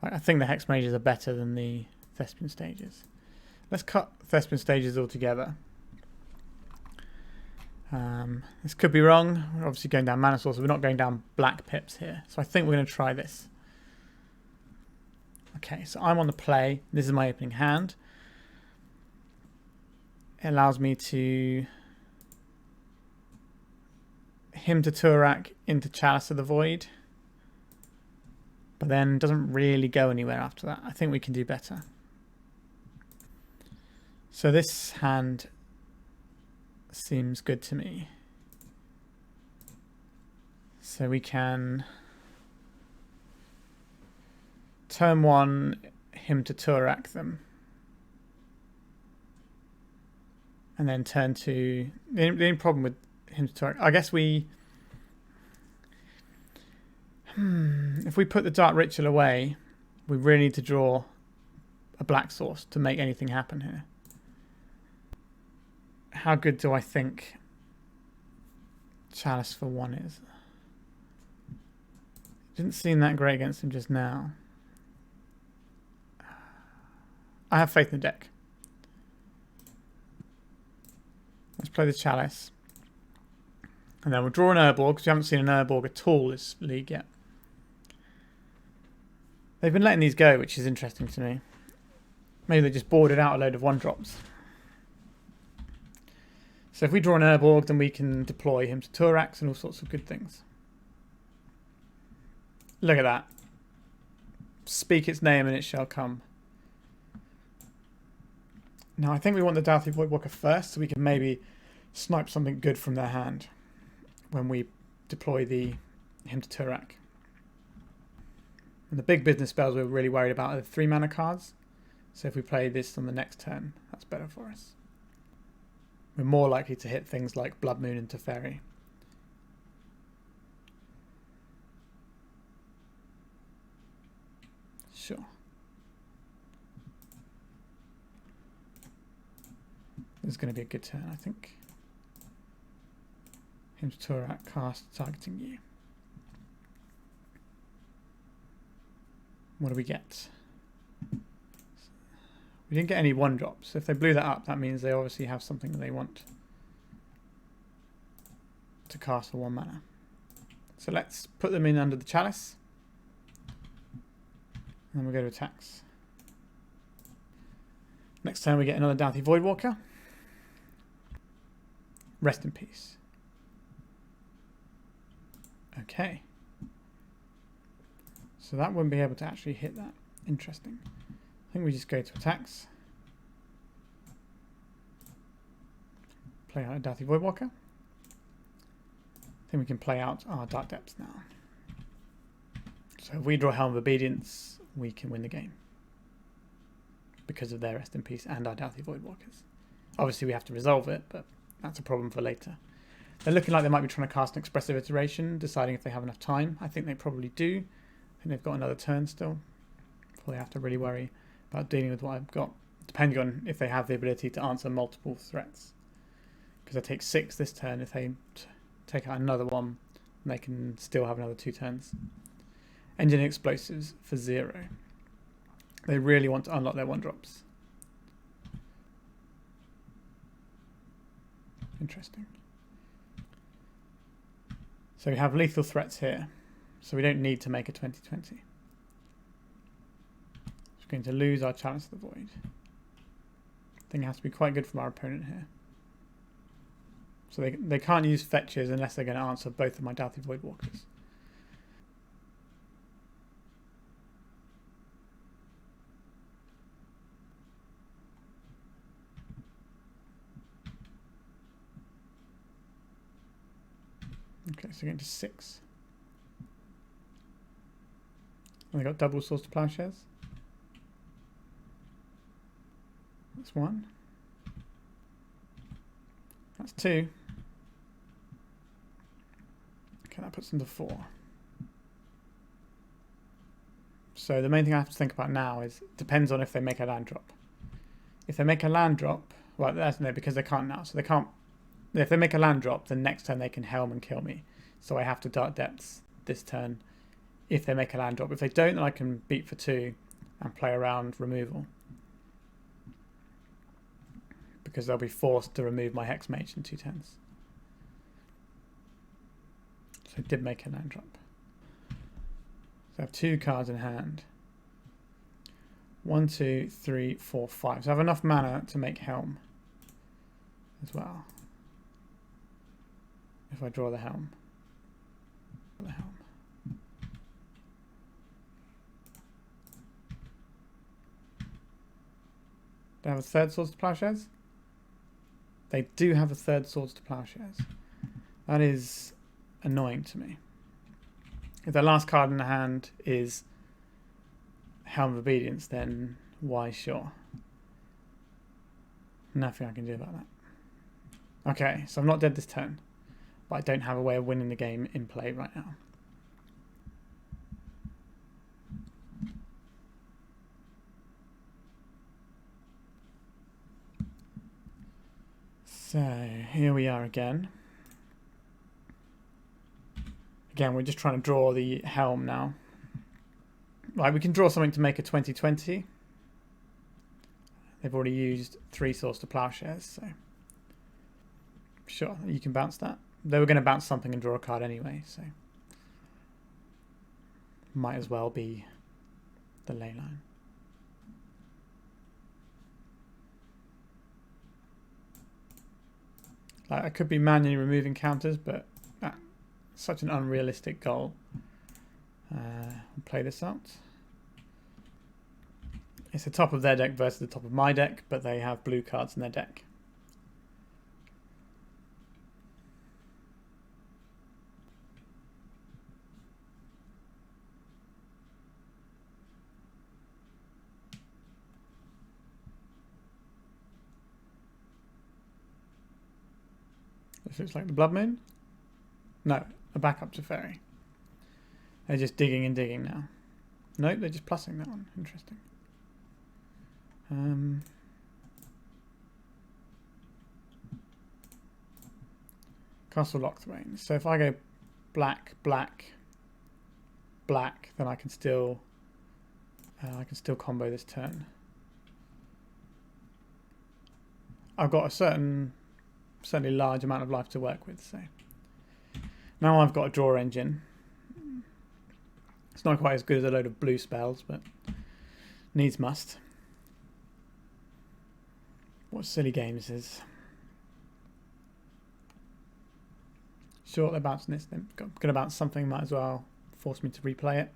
I think the Hex Mages are better than the Thespian stages. Let's cut Thespian stages altogether. This could be wrong. We're obviously going down mana sources. We're not going down black pips here. So I think we're going to try this. Okay, so I'm on the play. This is my opening hand. It allows me to Hymn to Turak into Chalice of the Void. But then doesn't really go anywhere after that. I think we can do better. So this hand seems good to me. So we can turn one Hymn to Turak them. And then turn two. The only problem with Hymn to Turak, I guess we... if we put the Dark Ritual away, we really need to draw a black source to make anything happen here. How good do I think Chalice for 1 is? Didn't seem that great against him just now. I have faith in the deck. Let's play the Chalice. And then we'll draw an Urborg, because we haven't seen an Urborg at all this league yet. They've been letting these go, which is interesting to me. Maybe they just boarded out a load of 1-drops. So if we draw an Urborg, then we can deploy him to Turax and all sorts of good things. Look at that. Speak its name and it shall come. Now I think we want the Doughty Voidwalker first, so we can maybe snipe something good from their hand when we deploy the him to Turak. And the big business spells we're really worried about are the 3 mana cards. So if we play this on the next turn, that's better for us. We're more likely to hit things like Blood Moon and Teferi. Sure. This is going to be a good turn, I think. Him to Turak, cast, targeting you. What do we get? We didn't get any 1-drops. If they blew that up, that means they obviously have something that they want to cast for 1 mana. So let's put them in under the chalice. And then we'll go to attacks. Next turn we get another Doughty Voidwalker. Rest in peace. Okay. So that wouldn't be able to actually hit that. Interesting. I think we just go to attacks. Play out a Doughty Voidwalker. I think we can play out our Dark Depths now. So if we draw Helm of Obedience, we can win the game. Because of their Rest in Peace and our Doughty Voidwalkers. Obviously we have to resolve it, but that's a problem for later. They're looking like they might be trying to cast an Expressive Iteration, deciding if they have enough time. I think they probably do. I think they've got another turn still before they have to really worry about dealing with what I've got, depending on if they have the ability to answer multiple threats. Because I take 6 this turn. If they take out another one, they can still have another 2 turns. Engineering Explosives for 0. They really want to unlock their 1-drops. Interesting. So we have lethal threats here. So we don't need to make a 20/20. We're going to lose our Chalice of the Void. I think it has to be quite good from our opponent here. So they can't use fetches unless they're going to answer both of my Doughty Voidwalkers. Okay, so getting to 6. And they got double Swords to Plowshares. That's 1. That's 2. Okay, that puts them to 4. So the main thing I have to think about now is, depends on if they make a land drop. If they make a land drop, well, that's no, because they can't now. So they can't. If they make a land drop, then next turn they can Helm and kill me. So I have to Dark Depths this turn if they make a land drop. If they don't, then I can beat for 2 and play around removal. Because they'll be forced to remove my Hex Mage in 2 turns. So I did make a land drop. So I have 2 cards in hand. 1, 2, 3, 4, 5. So I have enough mana to make Helm as well. If I draw the Helm. The Helm. Do I have a 3rd Swords to Plowshares? They do have a 3rd Swords to Plowshares. That is annoying to me. If their last card in the hand is Helm of Obedience, then why sure? Nothing I can do about that. Okay, so I'm not dead this turn. But I don't have a way of winning the game in play right now. So here we are again. Again, we're just trying to draw the Helm now. Right, we can draw something to make a 20/20. They've already used 3 Swords to Plowshares, so sure, you can bounce that. They were going to bounce something and draw a card anyway, so might as well be the ley line. Like, I could be manually removing counters, but that's such an unrealistic goal. I'll play this out. It's the top of their deck versus the top of my deck, but they have blue cards in their deck. This looks like the Blood Moon. No, a backup Teferi. They're just digging and digging now. Nope, they're just plussing that one. Interesting. Castle Lochthwain. So if I go black, black, black, then I can still combo this turn. I've got a certainly large amount of life to work with. So now I've got a draw engine. It's not quite as good as a load of blue spells, but needs must. What silly game this is. Sure, they're bouncing this. They're going to bounce something. Might as well force me to replay it.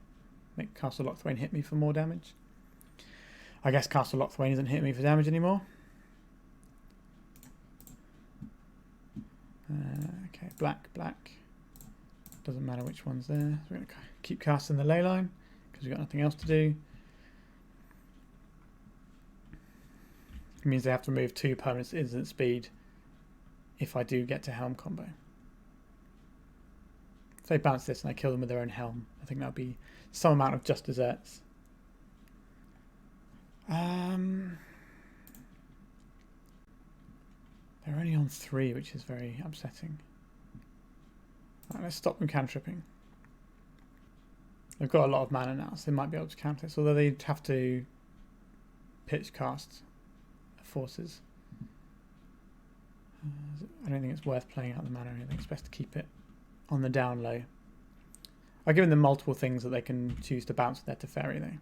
Make Castle Lochthwain hit me for more damage. I guess Castle Lochthwain isn't hitting me for damage anymore. Okay, black, black. Doesn't matter which one's there. So we're going to keep casting the ley line because we've got nothing else to do. It means they have to move 2 permanents at instant speed if I do get to Helm combo. If they bounce this and I kill them with their own Helm, I think that would be some amount of just desserts. They're only on 3, which is very upsetting. Right, let's stop them cantripping. They've got a lot of mana now, so they might be able to counter this, although they'd have to pitch cast forces. I don't think it's worth playing out the mana or anything. It's best to keep it on the down low. I've given them multiple things that they can choose to bounce with their Teferi though.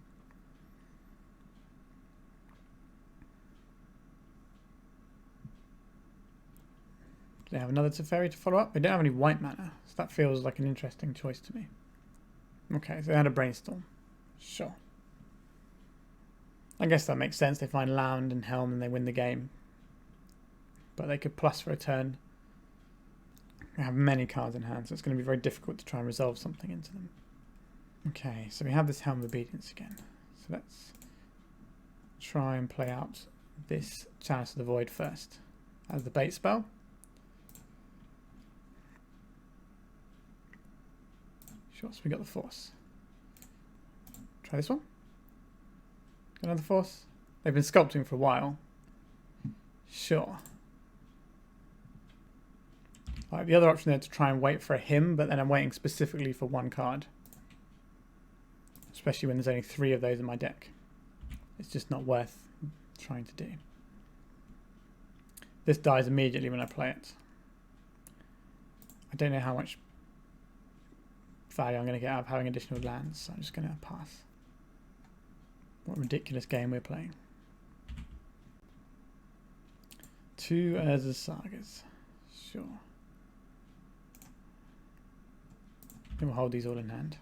They have another Teferi to follow up. They don't have any white mana, so that feels like an interesting choice to me. Okay, so they had a Brainstorm. Sure. I guess that makes sense. They find Land and Helm and they win the game. But they could plus for a turn. They have many cards in hand, so it's going to be very difficult to try and resolve something into them. Okay, so we have this Helm of Obedience again. So let's try and play out this Chalice of the Void first as the bait spell. Sure, so we got the Force. Try this one. Got another Force. They've been sculpting for a while. Sure. Like the other option there to try and wait for a hymn, but then I'm waiting specifically for one card. Especially when there's only 3 of those in my deck. It's just not worth trying to do. This dies immediately when I play it. I don't know how much value I'm going to get out of having additional lands, so I'm just going to pass. What a ridiculous game we're playing. 2 Urza's Sagas. Sure. Then we'll hold these all in hand.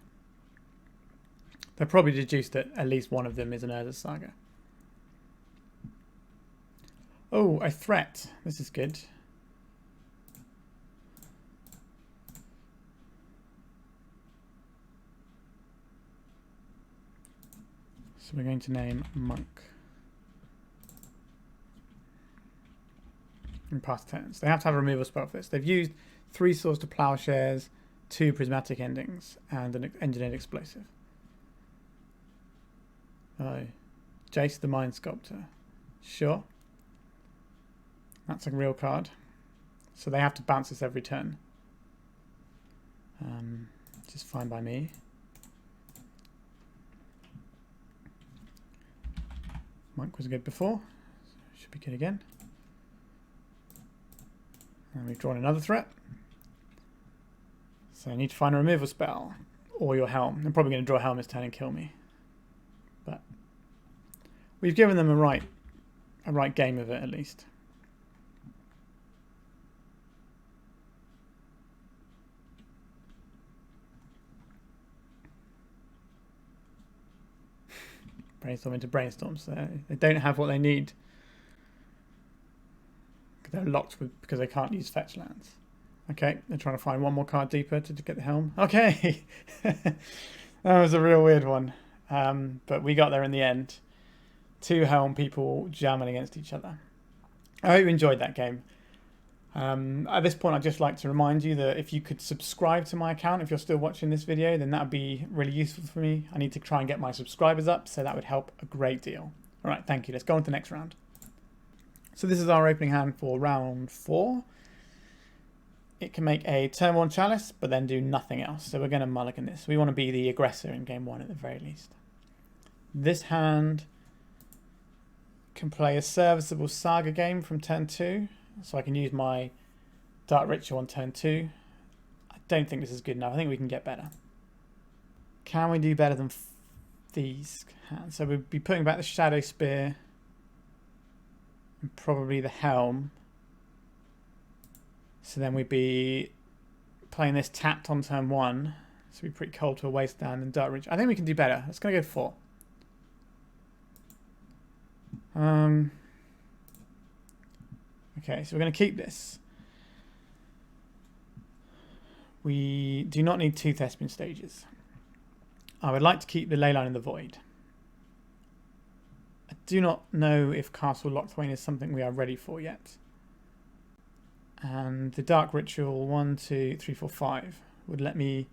They'll probably deduce that at least one of them is an Urza's Saga. Oh, a threat. This is good. So we're going to name Monk. And past turns. They have to have a removal spell for this. They've used 3 Swords to Plowshares, 2 Prismatic Endings, and an Engineered Explosive. Oh. Jace the Mind Sculptor. Sure. That's a real card. So they have to bounce this every turn. Which is fine by me. Monk was good before. Should be good again. And we've drawn another threat. So I need to find a removal spell. Or your Helm. I'm probably going to draw Helm this turn and kill me. But we've given them a right game of it at least. Brainstorm into Brainstorm, so they don't have what they need. They're locked because they can't use fetch lands. Okay, they're trying to find one more card deeper to get the Helm. Okay, that was a real weird one. But we got there in the end. 2 Helm people jamming against each other. I hope you enjoyed that game. At this point, I'd just like to remind you that if you could subscribe to my account, if you're still watching this video, then that would be really useful for me. I need to try and get my subscribers up, so that would help a great deal. All right, thank you. Let's go on to the next round. So this is our opening hand for round 4. It can make a turn 1 chalice, but then do nothing else. So we're going to mulligan this. We want to be the aggressor in game 1 at the very least. This hand can play a serviceable Saga game from turn 2. So I can use my Dark Ritual on turn 2. I don't think this is good enough. I think we can get better. Can we do better than these hands? So we'd be putting back the Shadow Spear and probably the Helm. So then we'd be playing this tapped on turn 1. So we'd be pretty cold to a wasteland and Dark Ritual. I think we can do better. Let's go 4. Okay, so we're going to keep this. We do not need 2 Thespian stages. I would like to keep the Leyline in the Void. I do not know if Castle Locthwain is something we are ready for yet. And the Dark Ritual 1, 2, 3, 4, 5 would let me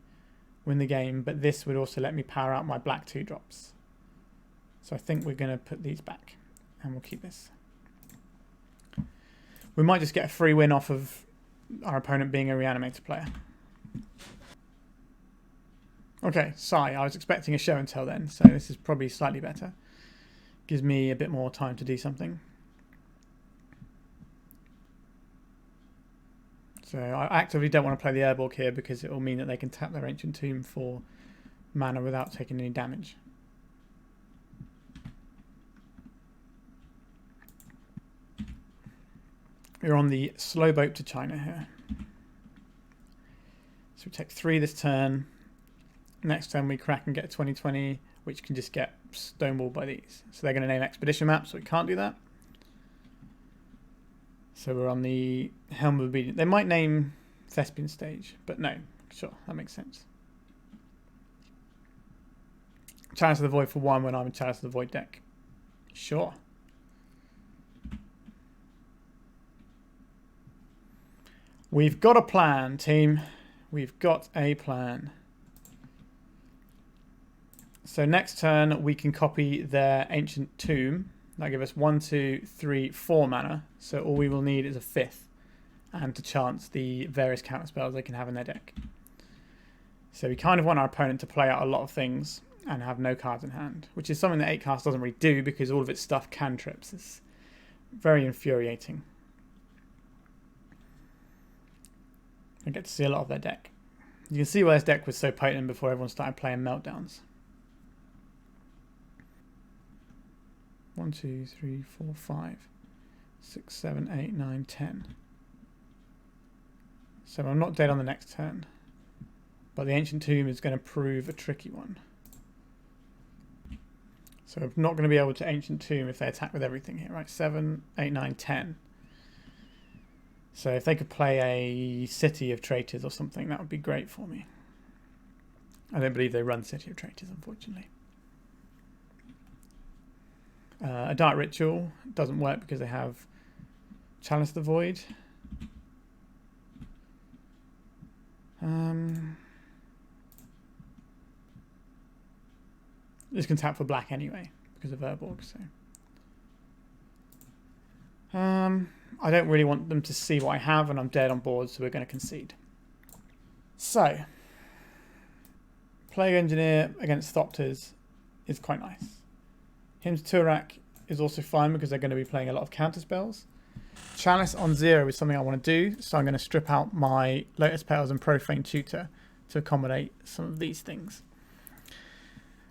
win the game, but this would also let me power out my black 2-drops. So I think we're going to put these back and we'll keep this. We might just get a free win off of our opponent being a reanimator player. Okay, Sai. I was expecting a show and tell then, so this is probably slightly better. Gives me a bit more time to do something. So I actively don't want to play the Urborg here because it will mean that they can tap their Ancient Tomb for mana without taking any damage. We're on the slow boat to China here. So we take 3 this turn. Next turn we crack and get a 2020, which can just get stonewalled by these. So they're going to name Expedition Map, so we can't do that. So we're on the Helm of Obedience. They might name Thespian Stage, but no. Sure, that makes sense. Chalice of the Void for 1 when I'm in Chalice of the Void deck. Sure. We've got a plan, team. We've got a plan. So next turn we can copy their Ancient Tomb. That'll give us 1, 2, 3, 4 mana. So all we will need is a 5th. And to chance the various counter spells they can have in their deck. So we kind of want our opponent to play out a lot of things and have no cards in hand. Which is something that 8-cast doesn't really do because all of its stuff cantrips. It's very infuriating. I get to see a lot of their deck. You can see why this deck was so potent before everyone started playing Meltdowns. 1, 2, 3, 4, 5, 6, 7, 8, 9, 10. So I'm not dead on the next turn. But the Ancient Tomb is going to prove a tricky one. So I'm not going to be able to Ancient Tomb if they attack with everything here, right? 7, 8, 9, 10. So if they could play a City of Traitors or something, that would be great for me. I don't believe they run City of Traitors, unfortunately. A Dark Ritual doesn't work because they have Chalice the Void. This can tap for black anyway because of Urborg. So I don't really want them to see what I have, and I'm dead on board, so we're going to concede. So Plague Engineer against Thopters is quite nice. Hymns Turak is also fine because they're going to be playing a lot of counter spells. Chalice on 0 is something I want to do, so I'm going to strip out my Lotus Petals and Profane Tutor to accommodate some of these things.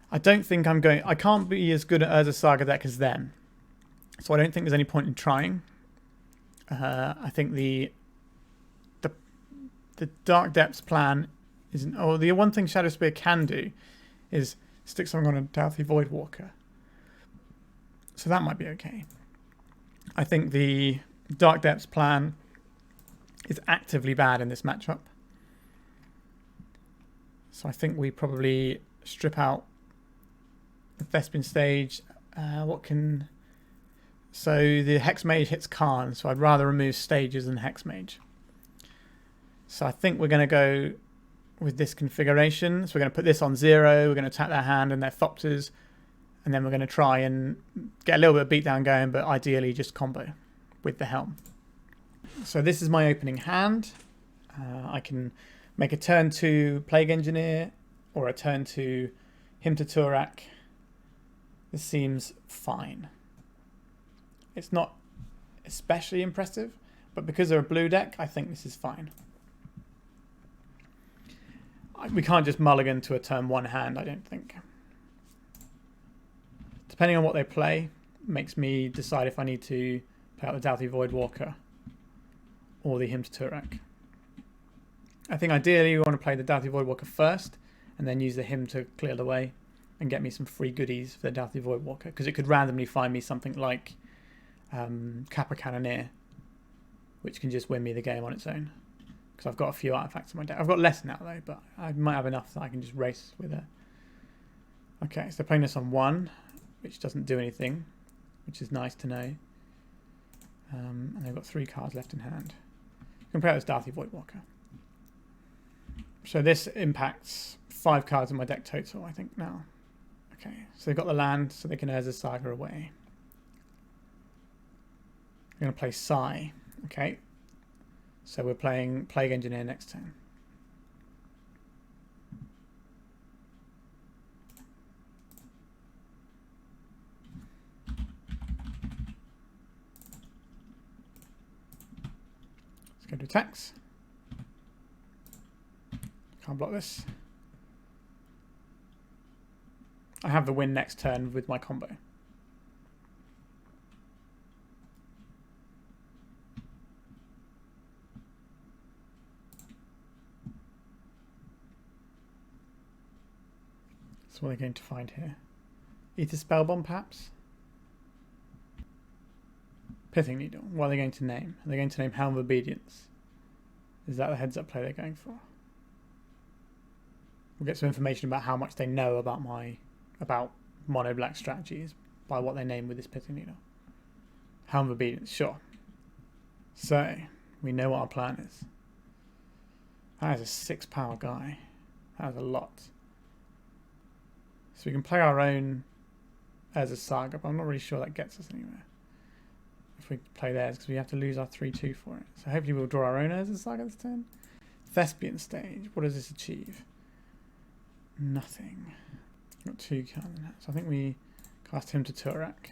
I don't think I can't be as good at Urza Saga deck as them, so I don't think there's any point in trying. I think the Dark Depths plan isn't. Oh, the one thing Shadow Spear can do is stick something on a Doughty Voidwalker. So that might be okay. I think the Dark Depths plan is actively bad in this matchup. So I think we probably strip out the Thespian Stage. What can So the Hex Mage hits Karn, so I'd rather remove stages than Hex Mage. So I think we're going to go with this configuration. So we're going to put this on 0, we're going to attack their hand and their Thopters, and then we're going to try and get a little bit of beatdown going, but ideally just combo with the Helm. So this is my opening hand. I can make a turn to Plague Engineer or a turn to Hymn to Turak. This seems fine. It's not especially impressive, but because they're a blue deck, I think this is fine. We can't just mulligan to a turn 1 hand, I don't think. Depending on what they play, makes me decide if I need to play out the Doughty Voidwalker or the Hymn to Turak. I think ideally we want to play the Doughty Voidwalker first and then use the Hymn to clear the way and get me some free goodies for the Doughty Voidwalker, because it could randomly find me something like Capra Cannoneer, which can just win me the game on its own. Because I've got a few artifacts in my deck. I've got less now though, but I might have enough that I can just race with it. Okay, so they're playing this on 1, which doesn't do anything, which is nice to know. And they've got 3 cards left in hand. Compare it with Doughty Voidwalker. So this impacts 5 cards in my deck total, I think, now. Okay, so they've got the land, so they can Urza Saga away. I'm going to play Sai. Okay, so we're playing Plague Engineer next turn. Let's go to attacks. Can't block this. I have the win next turn with my combo. So what are they going to find here? Ether Spellbomb, perhaps? Pithing Needle. What are they going to name? Are they going to name Helm of Obedience? Is that the heads-up play they're going for? We'll get some information about how much they know about Monoblack strategies by what they name with this Pithing Needle. Helm of Obedience, sure. So, we know what our plan is. That is a 6 power guy. That is a lot. So we can play our own as a Saga, but I'm not really sure that gets us anywhere. If we play theirs, because we have to lose our 3-2 for it. So hopefully we'll draw our own as a Saga this turn. Thespian Stage. What does this achieve? Nothing. Got 2 cards in that. So I think we cast Hymn to Turak.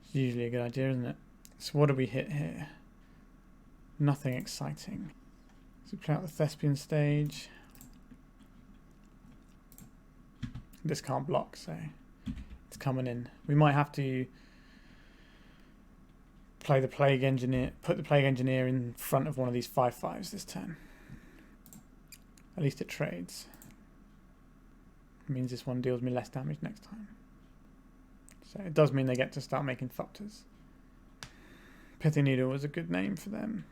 It's usually a good idea, isn't it? So what do we hit here? Nothing exciting. So we play out the Thespian Stage. This can't block, so it's coming in. We might have to play the Plague Engineer, put the Plague Engineer in front of one of these 5/5s this turn. At least it trades. It means this one deals me less damage next time. So it does mean they get to start making Thopters. Pithing Needle was a good name for them.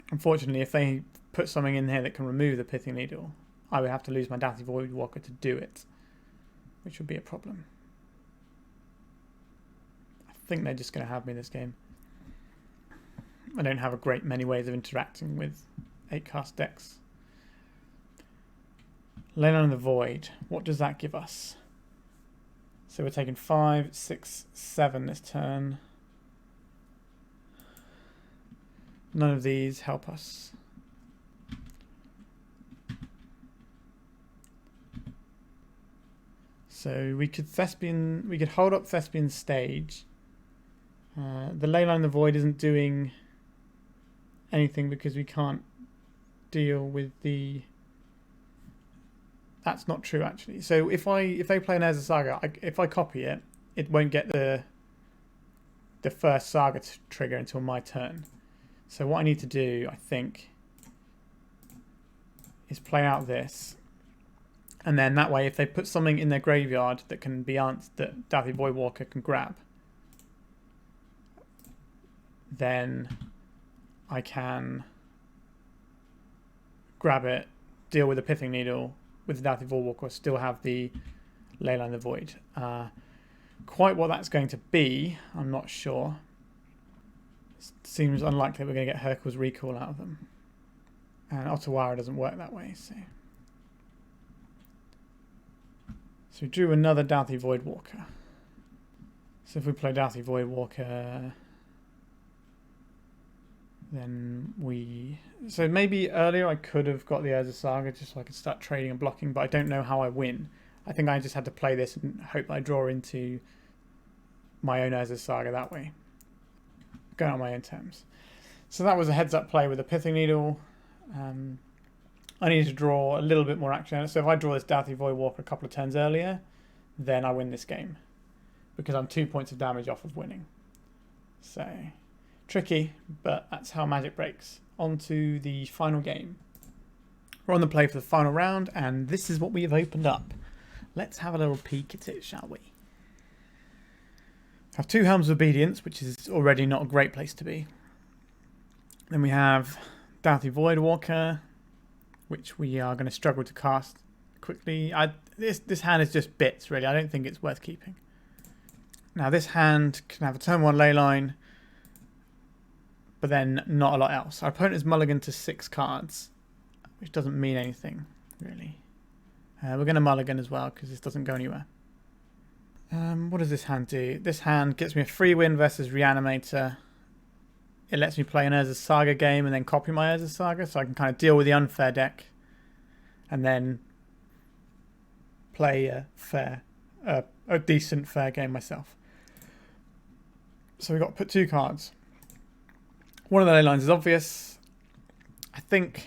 Unfortunately, if they put something in here that can remove the Pithing Needle, I would have to lose my Doughty Voidwalker to do it, which would be a problem. I think they're just going to have me this game. I don't have a great many ways of interacting with 8-cast decks. Leyline of the Void, what does that give us? So we're taking 5, 6, 7 this turn. None of these help us. So we could hold up Thespian Stage. The Leyline of the Void isn't doing anything because we can't deal with the... That's not true actually. So if they play an Urza Saga, if I copy it, it won't get the first Saga trigger until my turn. So what I need to do, I think, is play out this. And then that way, if they put something in their graveyard that can be answered, that Doughty Voidwalker can grab, then I can grab it, deal with the Pithing Needle with the Doughty Voidwalker, still have the Leyline of the Void. Quite what that's going to be, I'm not sure. It seems unlikely we're going to get Hercule's Recall out of them. And Otawara doesn't work that way, so we drew another Doughty Voidwalker. So if we play Doughty Voidwalker, then we... So maybe earlier I could have got the Urza Saga just so I could start trading and blocking, but I don't know how I win. I think I just had to play this and hope I draw into my own Urza Saga that way. Going on my own terms. So that was a heads-up play with a Pithing Needle. I need to draw a little bit more action. So if I draw this Doughty Voidwalker a couple of turns earlier, then I win this game. Because I'm 2 points of damage off of winning. So, tricky, but that's how Magic breaks. On to the final game. We're on the play for the final round, and this is what we have opened up. Let's have a little peek at it, shall we? Have 2 Helms of Obedience, which is already not a great place to be. Then we have Doughty Voidwalker, which we are going to struggle to cast quickly. This hand is just bits, really. I don't think it's worth keeping. Now, this hand can have a turn 1 leyline, but then not a lot else. Our opponent is mulligan to 6 cards, which doesn't mean anything, really. We're going to mulligan as well, because this doesn't go anywhere. What does this hand do? This hand gets me a free win versus Reanimator. It lets me play an Urza Saga game and then copy my Urza Saga, so I can kind of deal with the unfair deck and then play a decent fair game myself. So we've got to put 2 cards. One of the ley lines is obvious. I think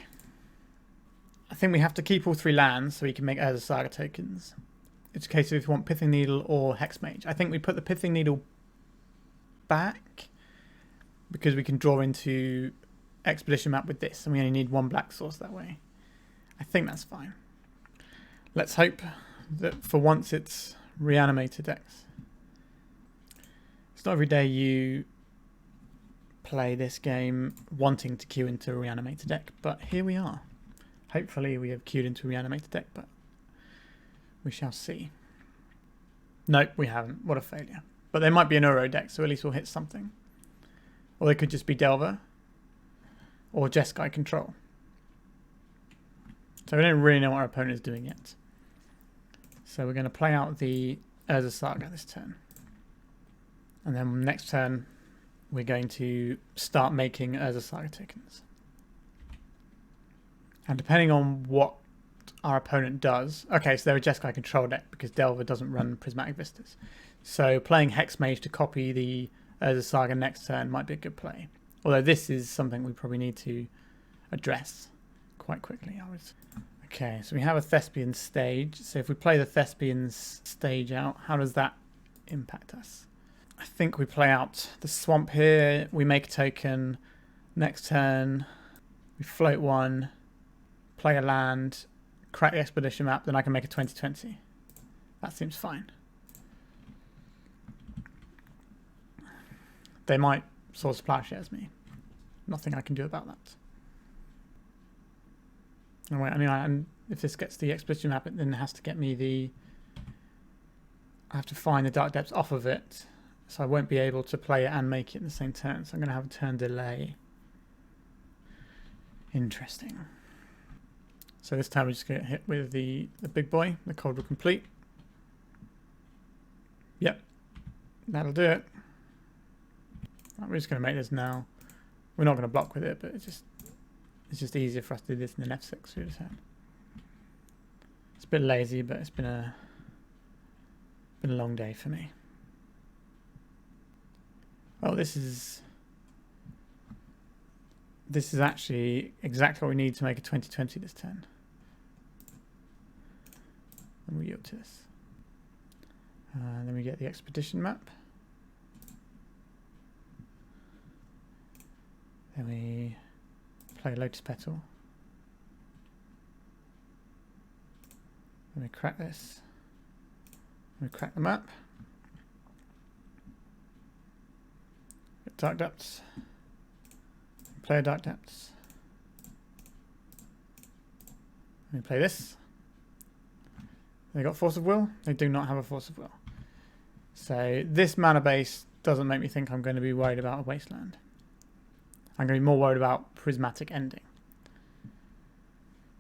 we have to keep all 3 lands so we can make Urza Saga tokens. It's a case of if you want Pithing Needle or Hexmage. I think we put the Pithing Needle back because we can draw into Expedition Map with this, and we only need 1 black source that way. I think that's fine. Let's hope that for once it's Reanimator decks. It's not every day you play this game wanting to queue into a Reanimator deck, but here we are. Hopefully we have queued into a Reanimator deck, but we shall see. Nope, we haven't. What a failure. But there might be an Uro deck, so at least we'll hit something. Or they could just be Delver. Or Jeskai Control. So we don't really know what our opponent is doing yet. So we're going to play out the Urza Saga this turn. And then next turn, we're going to start making Urza Saga tokens. And depending on what our opponent does... Okay, so they're a Jeskai Control deck because Delver doesn't run Prismatic Vistas. So playing Hexmage to copy the Urza Saga next turn might be a good play. Although this is something we probably need to address quite quickly. Okay, so we have a Thespian stage. So if we play the Thespian stage out, how does that impact us? I think we play out the Swamp here. We make a token. Next turn, we float 1, play a land, crack the Expedition Map, then I can make a 20/20. That seems fine. They might source Plowshares me. Nothing I can do about that. Anyway, I mean, if this gets the Expedition Map, it then has to get me the... I have to find the Dark Depths off of it, so I won't be able to play it and make it in the same turn. So I'm going to have a turn delay. Interesting. So this time we're just going to hit with the big boy, the Coldwood Complete. Yep, that'll do it. We're just going to make this now. We're not going to block with it, but it's just easier for us to do this in an F6 through the turn. It's a bit lazy, but it's been a long day for me. Well, this is actually exactly what we need to make a 20/20 this turn. And we yield to this. Then we get the Expedition Map. Then we play Lotus Petal. Then we crack this. We crack the map. Get Dark Depths. Play a Dark Depths. And we play this. They got Force of Will? They do not have a Force of Will. So this mana base doesn't make me think I'm going to be worried about a wasteland. I'm going to be more worried about prismatic ending.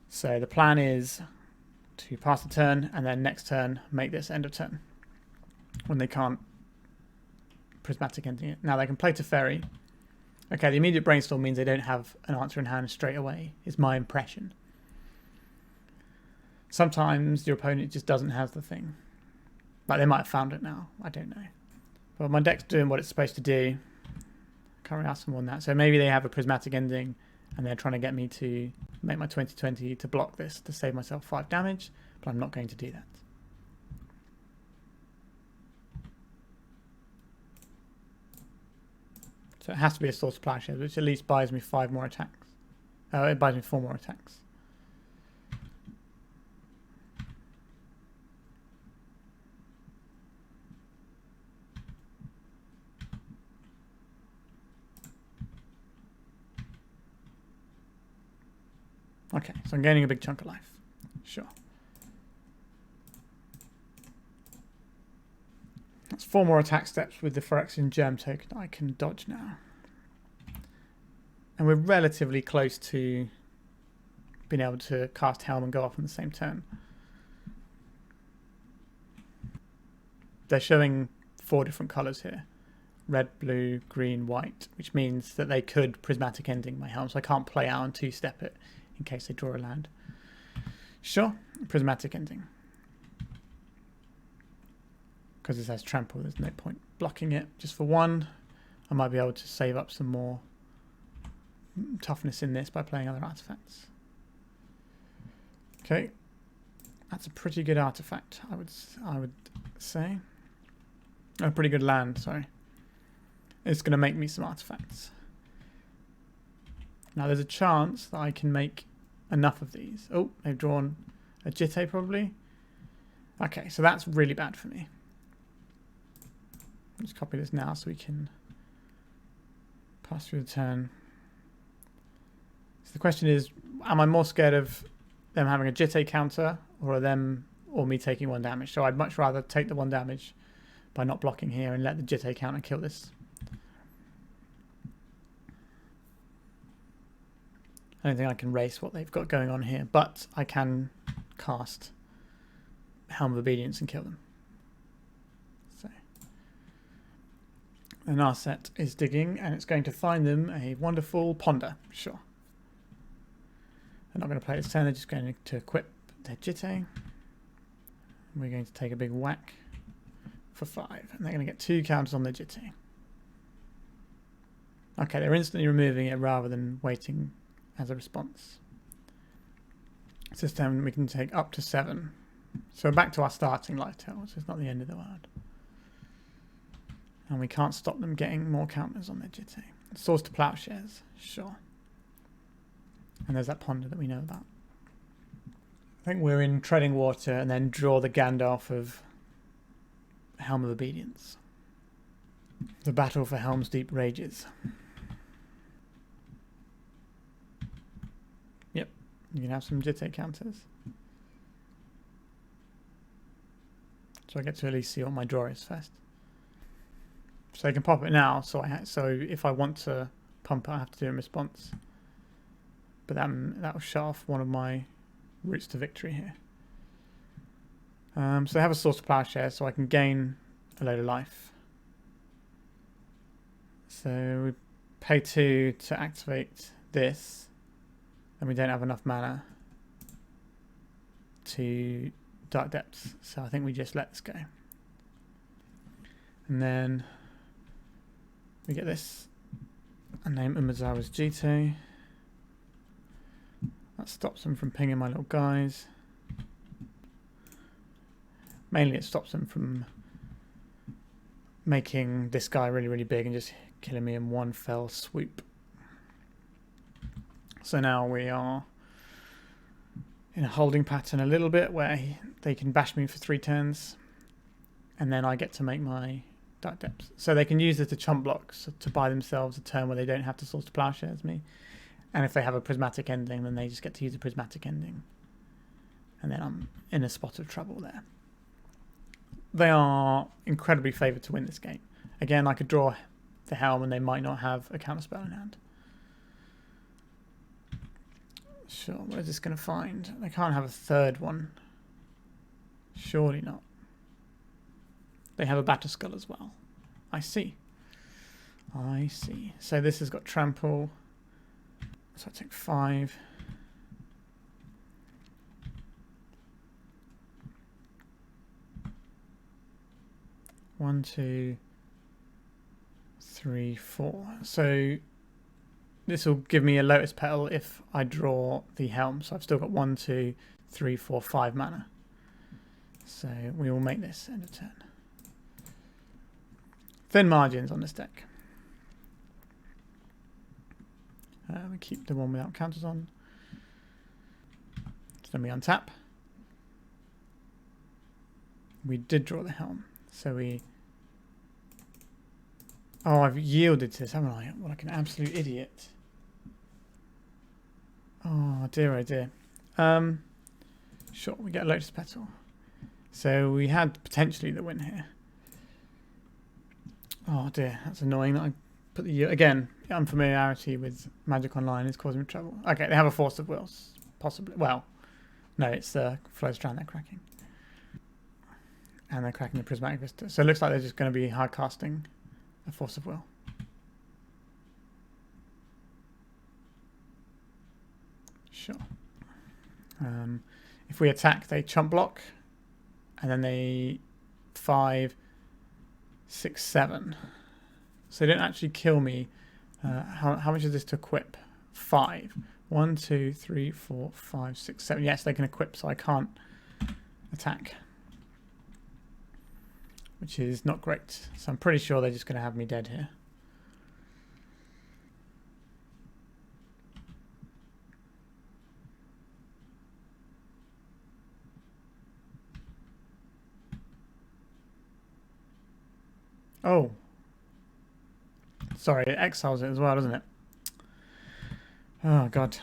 So the plan is to pass the turn and then next turn make this end of turn when they can't prismatic ending it. Now they can play Teferi. Okay, the immediate brainstorm means they don't have an answer in hand straight away, is my impression. Sometimes your opponent just doesn't have the thing. Like they might have found it now, I don't know. But my deck's doing what it's supposed to do. Can't really ask for more than that. So maybe they have a prismatic ending and they're trying to get me to make my 20/20 to block this to save myself 5 damage, but I'm not going to do that. So it has to be a Source of Plowshares, which at least buys me 5 more attacks. It buys me 4 more attacks. Okay, so I'm gaining a big chunk of life. Sure. That's 4 more attack steps with the Phyrexian Germ token that I can dodge now. And we're relatively close to being able to cast Helm and go off on the same turn. They're showing 4 different colours here. Red, blue, green, white, which means that they could prismatic ending my Helm, so I can't play out and 2-step it in case they draw a land. Sure, prismatic ending. Because this has trample, there's no point blocking it. Just for 1, I might be able to save up some more toughness in this by playing other artifacts. Okay, that's a pretty good artifact, I would say. A pretty good land, sorry. It's going to make me some artifacts. Now there's a chance that I can make enough of these. Oh, they've drawn a Jitte probably. Okay, so that's really bad for me. Let's copy this now so we can pass through the turn. So the question is, am I more scared of them having a Jitte counter or me taking 1 damage? So I'd much rather take the 1 damage by not blocking here and let the Jitte counter kill this. I don't think I can race what they've got going on here, but I can cast Helm of Obedience and kill them. So, and our set is digging, and it's going to find them a wonderful Ponder. Sure. They're not going to play this turn, they're just going to equip their Jitte. We're going to take a big whack for 5, and they're going to get 2 counters on their Jitte. Okay, they're instantly removing it rather than waiting as a response. So this time we can take up to 7. So back to our starting life total, so it's not the end of the world. And we can't stop them getting more counters on their Jitte. Source to Plowshares, sure. And there's that Ponder that we know about. I think we're in Treading Water and then draw the Gandalf of Helm of Obedience. The battle for Helm's Deep rages. Yep, you can have some Jitte counters. So I get to at least see what my draw is first. So I can pop it now, so if I want to pump it, I have to do it in response. But that will shut off one of my routes to victory here. So I have a Source of Plowshare, so I can gain a load of life. So we pay 2 to activate this, and we don't have enough mana to Dark Depths, so I think we just let this go. And then we get this, and name Umazawa's Jitte. That stops them from pinging my little guys. Mainly it stops them from making this guy really, really big and just killing me in one fell swoop. So now we are in a holding pattern a little bit where they can bash me for 3 turns and then I get to make my Dark Depths. So they can use this to chump blocks to buy themselves a turn where they don't have to Source to Plowshares me. And if they have a prismatic ending, then they just get to use a prismatic ending. And then I'm in a spot of trouble there. they are incredibly favoured to win this game. Again, I could draw the Helm and they might not have a counterspell in hand. Sure, where's this going to find? They can't have a third one. Surely not. They have a Batterskull as well. I see. I see. So this has got trample. So I take 5. One, 2, 3, 4. So this will give me a Lotus Petal if I draw the Helm. So I've still got 1, 2, 3, 4, 5 mana. So we will make this end of turn. Thin margins on this deck. We keep the one without counters on. So then we untap. We did draw the Helm. So we... Oh, I've yielded to this, haven't I? Like an absolute idiot. Oh dear, oh dear. Sure, we get a Lotus Petal. So we had potentially the win here. Oh dear, that's annoying that I put the... Again, unfamiliarity with Magic Online is causing me trouble. Okay, they have a Force of Will, possibly. Well, no, it's the Flow Strand they're cracking. And they're cracking the Prismatic Vista. So it looks like they're just going to be hard casting a Force of Will. Sure. If we attack, they chump block. And then they 5, 6, 7. So they don't actually kill me. How much is this to equip? 5. 1, 2, 3, 4, 5, 6, 7. Yes, they can equip, so I can't attack. Which is not great. So I'm pretty sure they're just going to have me dead here. Oh. Sorry, it exiles it as well, doesn't it? Oh, God.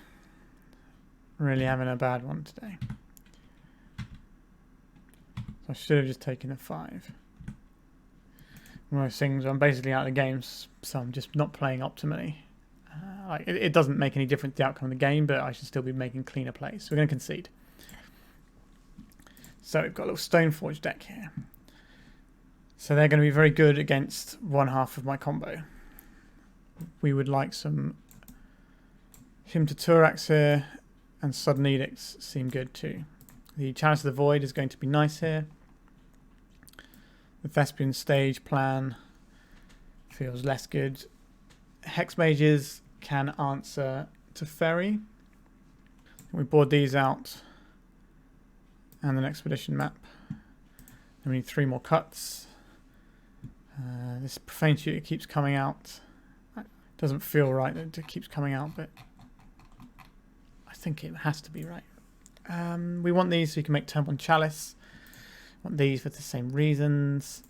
Really having a bad one today. So I should have just taken the 5. One of those things where I'm basically out of the game, so I'm just not playing optimally. It doesn't make any difference to the outcome of the game, but I should still be making cleaner plays. So we're going to concede. So we've got a little Stoneforge deck here. So they're going to be very good against one half of my combo. We would like some Hymn to Turax here, and Sudden Edicts seem good too. The Chalice of the Void is going to be nice here. The Thespian Stage plan feels less good. Hex Mages can answer to Ferry. We board these out. And an Expedition map. And we need 3 more cuts. This Profane Tutor keeps coming out. Doesn't feel right that it keeps coming out, but I think it has to be right. We want these so you can make turn 1 Chalice. Want these for the same reasons.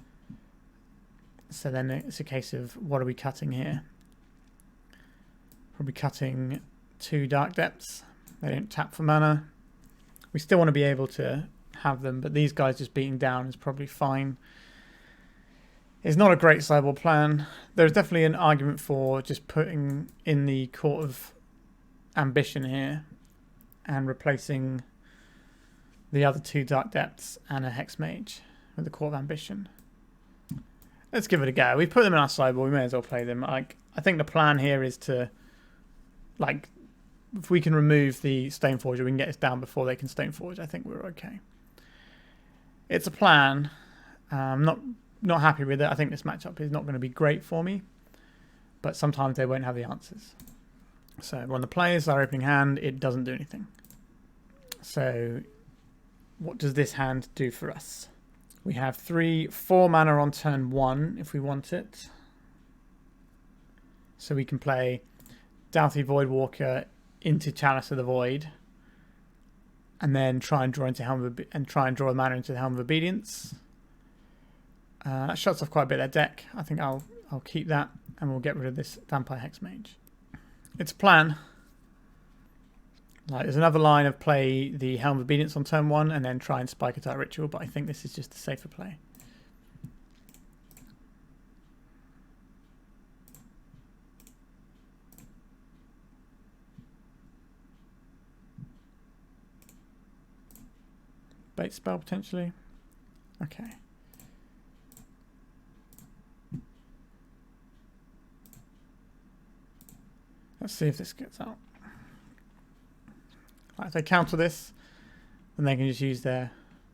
So then it's a case of what are we cutting here? Probably cutting 2 Dark Depths. They don't tap for mana. We still want to be able to have them, but these guys just beating down is probably fine. It's not a great sideboard plan. There's definitely an argument for just putting in the Court of Ambition here and replacing the other 2 Dark Depths and a Hex Mage with the Court of Ambition. Let's give it a go. We put them in our sideboard. We may as well play them. I think the plan here is to, if we can remove the Stoneforge, we can get us down before they can Stoneforge. I think we're okay. It's a plan. I'm not happy with it. I think this matchup is not going to be great for me, but sometimes they won't have the answers. So when the players are opening hand, it doesn't do anything. So what does this hand do for us? We have 4 mana on turn 1 if we want it. So we can play Doughty Voidwalker into Chalice of the Void, and then try and draw into a mana into the Helm of Obedience. That shuts off quite a bit of their deck. I think I'll keep that, and we'll get rid of this Vampire Hex Mage. It's a plan. There's another line of play the Helm of Obedience on turn 1 and then try and spike a Dark Ritual, but I think this is just a safer play. Bait spell potentially. Okay. Let's see if this gets out. Right, if they counter this, then they can just use their...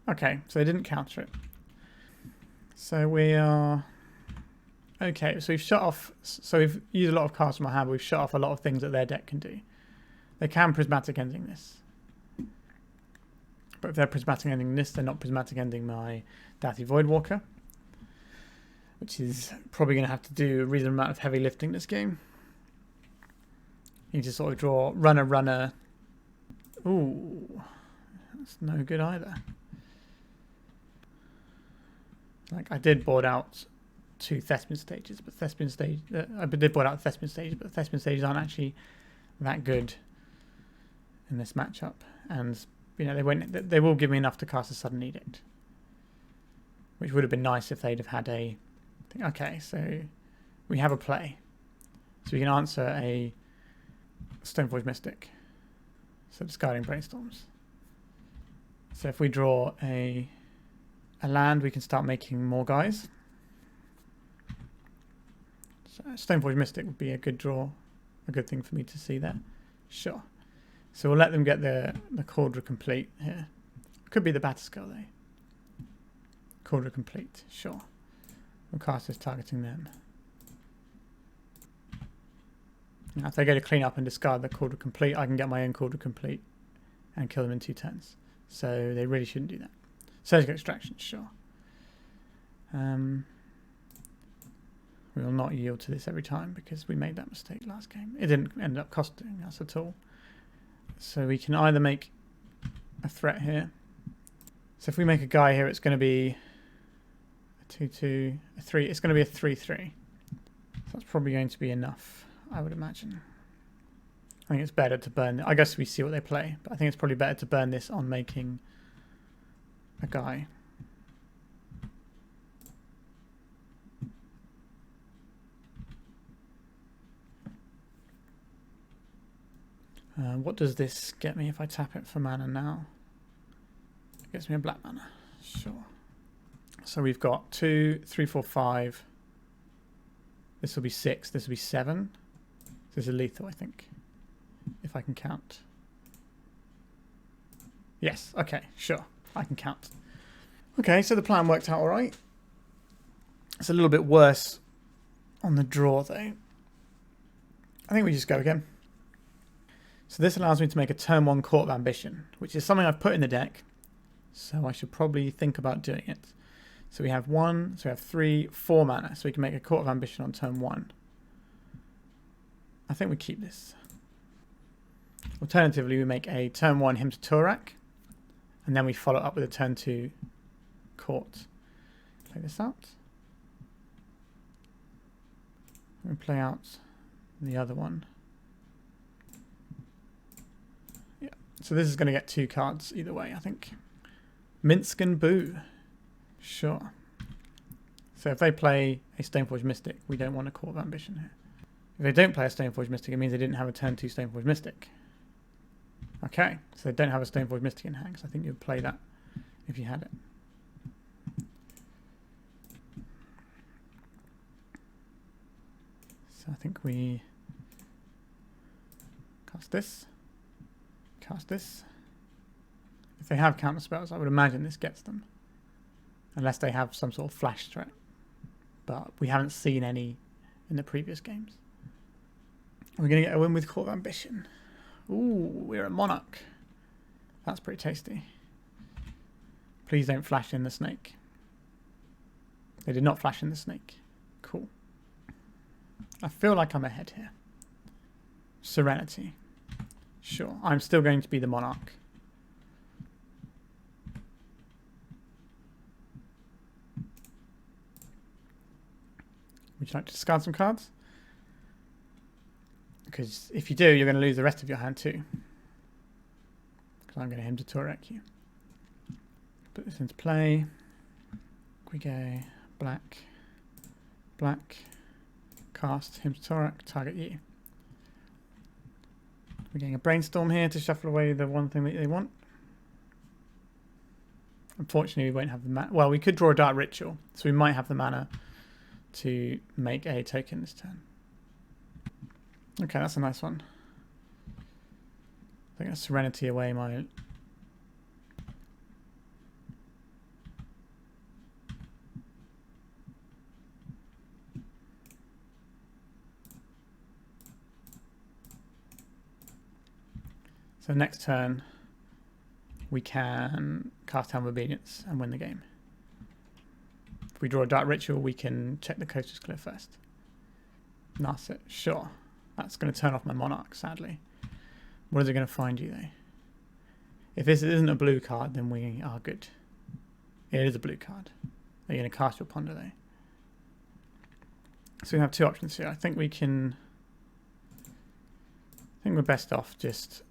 Okay, so they didn't counter it. So we are... Okay, so we've shut off... So we've used a lot of cards from our hand, but we've shut off a lot of things that their deck can do. They can prismatic ending this. But if they're prismatic ending this, they're not prismatic ending my Dathi Voidwalker. Which is probably going to have to do a reasonable amount of heavy lifting this game. You just sort of draw runner. Ooh, that's no good either. Like I did board out 2 Thespian stages, but Thespian stage I did board out Thespian stages, but Thespian stages aren't actually that good in this matchup. And you know they will give me enough to cast a Sudden Edict, which would have been nice if they'd have had a. Okay, so we have a play, so we can answer a Stoneforge Mystic. So discarding Brainstorms. So if we draw a land, we can start making more guys. So Stoneforge Mystic would be a good draw, a good thing for me to see there. Sure. So we'll let them get the Cauldron complete here. Could be the Batterskull though. Cauldron complete, sure. We'll cast this targeting them. Now if they go to clean up and discard the Cauldron complete, I can get my own Cauldron complete and kill them in 2 turns. So they really shouldn't do that. Surgical Extraction, sure. We will not yield to this every time because we made that mistake last game. It didn't end up costing us at all. So we can either make a threat here. So if we make a guy here, it's going to be a 2-2, a 3. It's going to be a 3-3. So that's probably going to be enough, I would imagine. I think it's better to burn... I guess we see what they play, but I think it's probably better to burn this on making a guy. What does this get me if I tap it for mana now? It gets me a black mana. Sure. So we've got 2, 3, 4, 5. This will be 6. This will be 7. This is lethal, I think. If I can count. Yes. Okay. Sure. I can count. Okay. So the plan worked out all right. It's a little bit worse on the draw, though. I think we just go again. So this allows me to make a turn 1 Court of Ambition, which is something I've put in the deck. So I should probably think about doing it. So we have 1, so we have 3, 4 mana. So we can make a Court of Ambition on turn 1. I think we keep this. Alternatively, we make a turn 1 Hymn to Turak, and then we follow up with a turn 2 Court. Play this out. We play out the other one. Yeah. So this is going to get 2 cards either way, I think. Minsk and Boo. Sure. So if they play a Stoneforge Mystic, we don't want a Court of Ambition here. If they don't play a Stoneforge Mystic, it means they didn't have a turn 2 Stoneforge Mystic. Okay, so they don't have a Stoneforge Mystic in hand, so I think you'd play that if you had it. So I think we cast this. Cast this. If they have counter spells, I would imagine this gets them. Unless they have some sort of flash threat. But we haven't seen any in the previous games. We're going to get a win with Court of Ambition. Ooh, we're a Monarch. That's pretty tasty. Please don't flash in the snake. They did not flash in the snake. Cool. I feel like I'm ahead here. Serenity. Sure. I'm still going to be the Monarch. Would you like to discard some cards? Because if you do, you're going to lose the rest of your hand too. Because I'm going to Hymn to Turak you. Put this into play. We go black, black, cast, Hymn to Turak, target you. We're getting a Brainstorm here to shuffle away the one thing that they want. Unfortunately, we won't have the mana. Well, we could draw a Dark Ritual, so we might have the mana to make a token this turn. Okay, that's a nice one. I think that's Serenity away my... So next turn, we can cast Helm of Obedience and win the game. If we draw a Dark Ritual, we can check the Coast is clear first. Narset, sure. That's going to turn off my Monarch, sadly. What is it going to find you, though? If this isn't a blue card, then we are good. It is a blue card. Are you going to cast your Ponder, though? So we have two options here. I think we can... I think we're best off just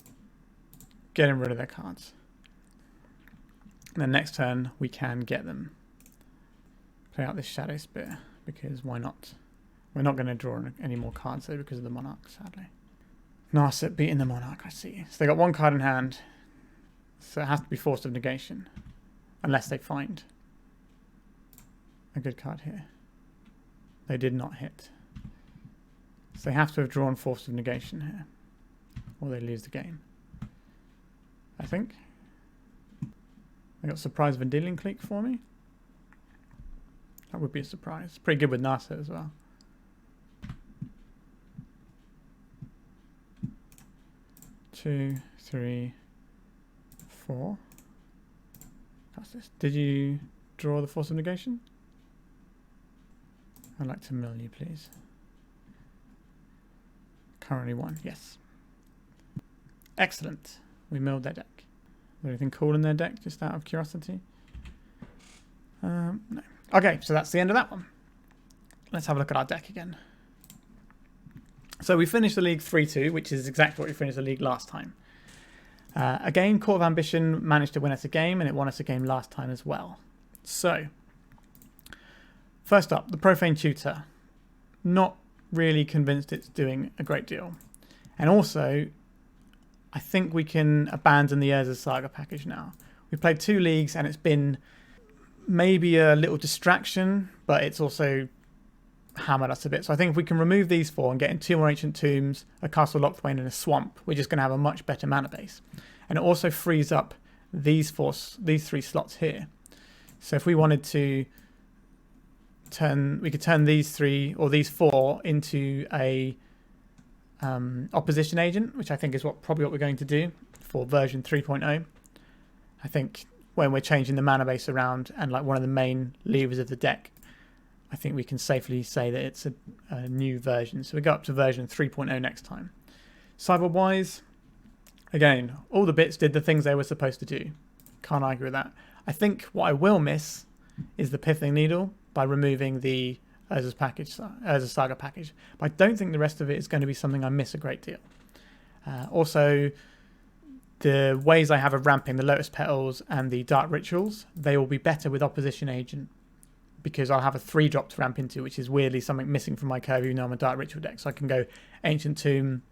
getting rid of their cards. And then next turn, we can get them. Play out this Shadow Spear, because why not? We're not going to draw any more cards though because of the Monarch, sadly. Narset beating the Monarch, I see. So they got one card in hand, so it has to be Force of Negation, unless they find a good card here. They did not hit. So they have to have drawn Force of Negation here, or they lose the game. I think. They got Surprise Vendilion Clique for me. That would be a surprise. Pretty good with Narset as well. Two, three, four. Cast this. Did you draw the Force of Negation? I'd like to mill you, please. Currently one, yes. Excellent. We milled their deck. Is there anything cool in their deck, just out of curiosity? No. Okay, so that's the end of that one. Let's have a look at our deck again. So we finished the league 3-2, which is exactly what we finished the league last time. Again, Court of Ambition managed to win us a game, and it won us a game last time as well. So, first up, the Profane Tutor. Not really convinced it's doing a great deal. And also, I think we can abandon the Urza's Saga package now. We've played 2 leagues, and it's been maybe a little distraction, but it's also hammered us a bit. So I think if we can remove these 4 and get in 2 more Ancient Tombs, a Castle Lochthwain and a Swamp, we're just going to have a much better mana base. And it also frees up these 3 slots here. So if we wanted to we could turn these 3 or these 4 into a opposition agent, which I think is probably what we're going to do for version 3.0. I think when we're changing the mana base around and like one of the main levers of the deck, I think we can safely say that it's a new version. So we go up to version 3.0 next time. Sideboard-wise, again, all the bits did the things they were supposed to do. Can't argue with that. I think what I will miss is the Pithing Needle by removing the Urza's Saga package. But I don't think the rest of it is going to be something I miss a great deal. Also, the ways I have of ramping the Lotus Petals and the Dark Rituals, they will be better with Opposition Agent, because I'll have a 3-drop to ramp into, which is weirdly something missing from my curve, even though I'm a Dark Ritual deck. So I can go Ancient Tomb,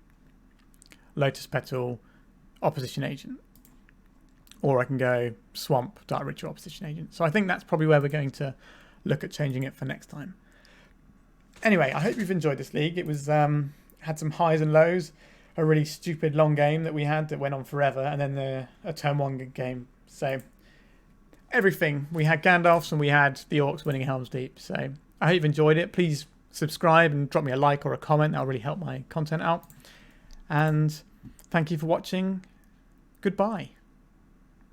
Lotus Petal, Opposition Agent. Or I can go Swamp, Dark Ritual, Opposition Agent. So I think that's probably where we're going to look at changing it for next time. Anyway, I hope you've enjoyed this league. It was had some highs and lows. A really stupid long game that we had that went on forever, and then a turn 1 game. So everything. We had Gandalfs and we had the Orcs winning Helm's Deep. So I hope you've enjoyed it. Please subscribe and drop me a like or a comment. That'll really help my content out. And thank you for watching. Goodbye.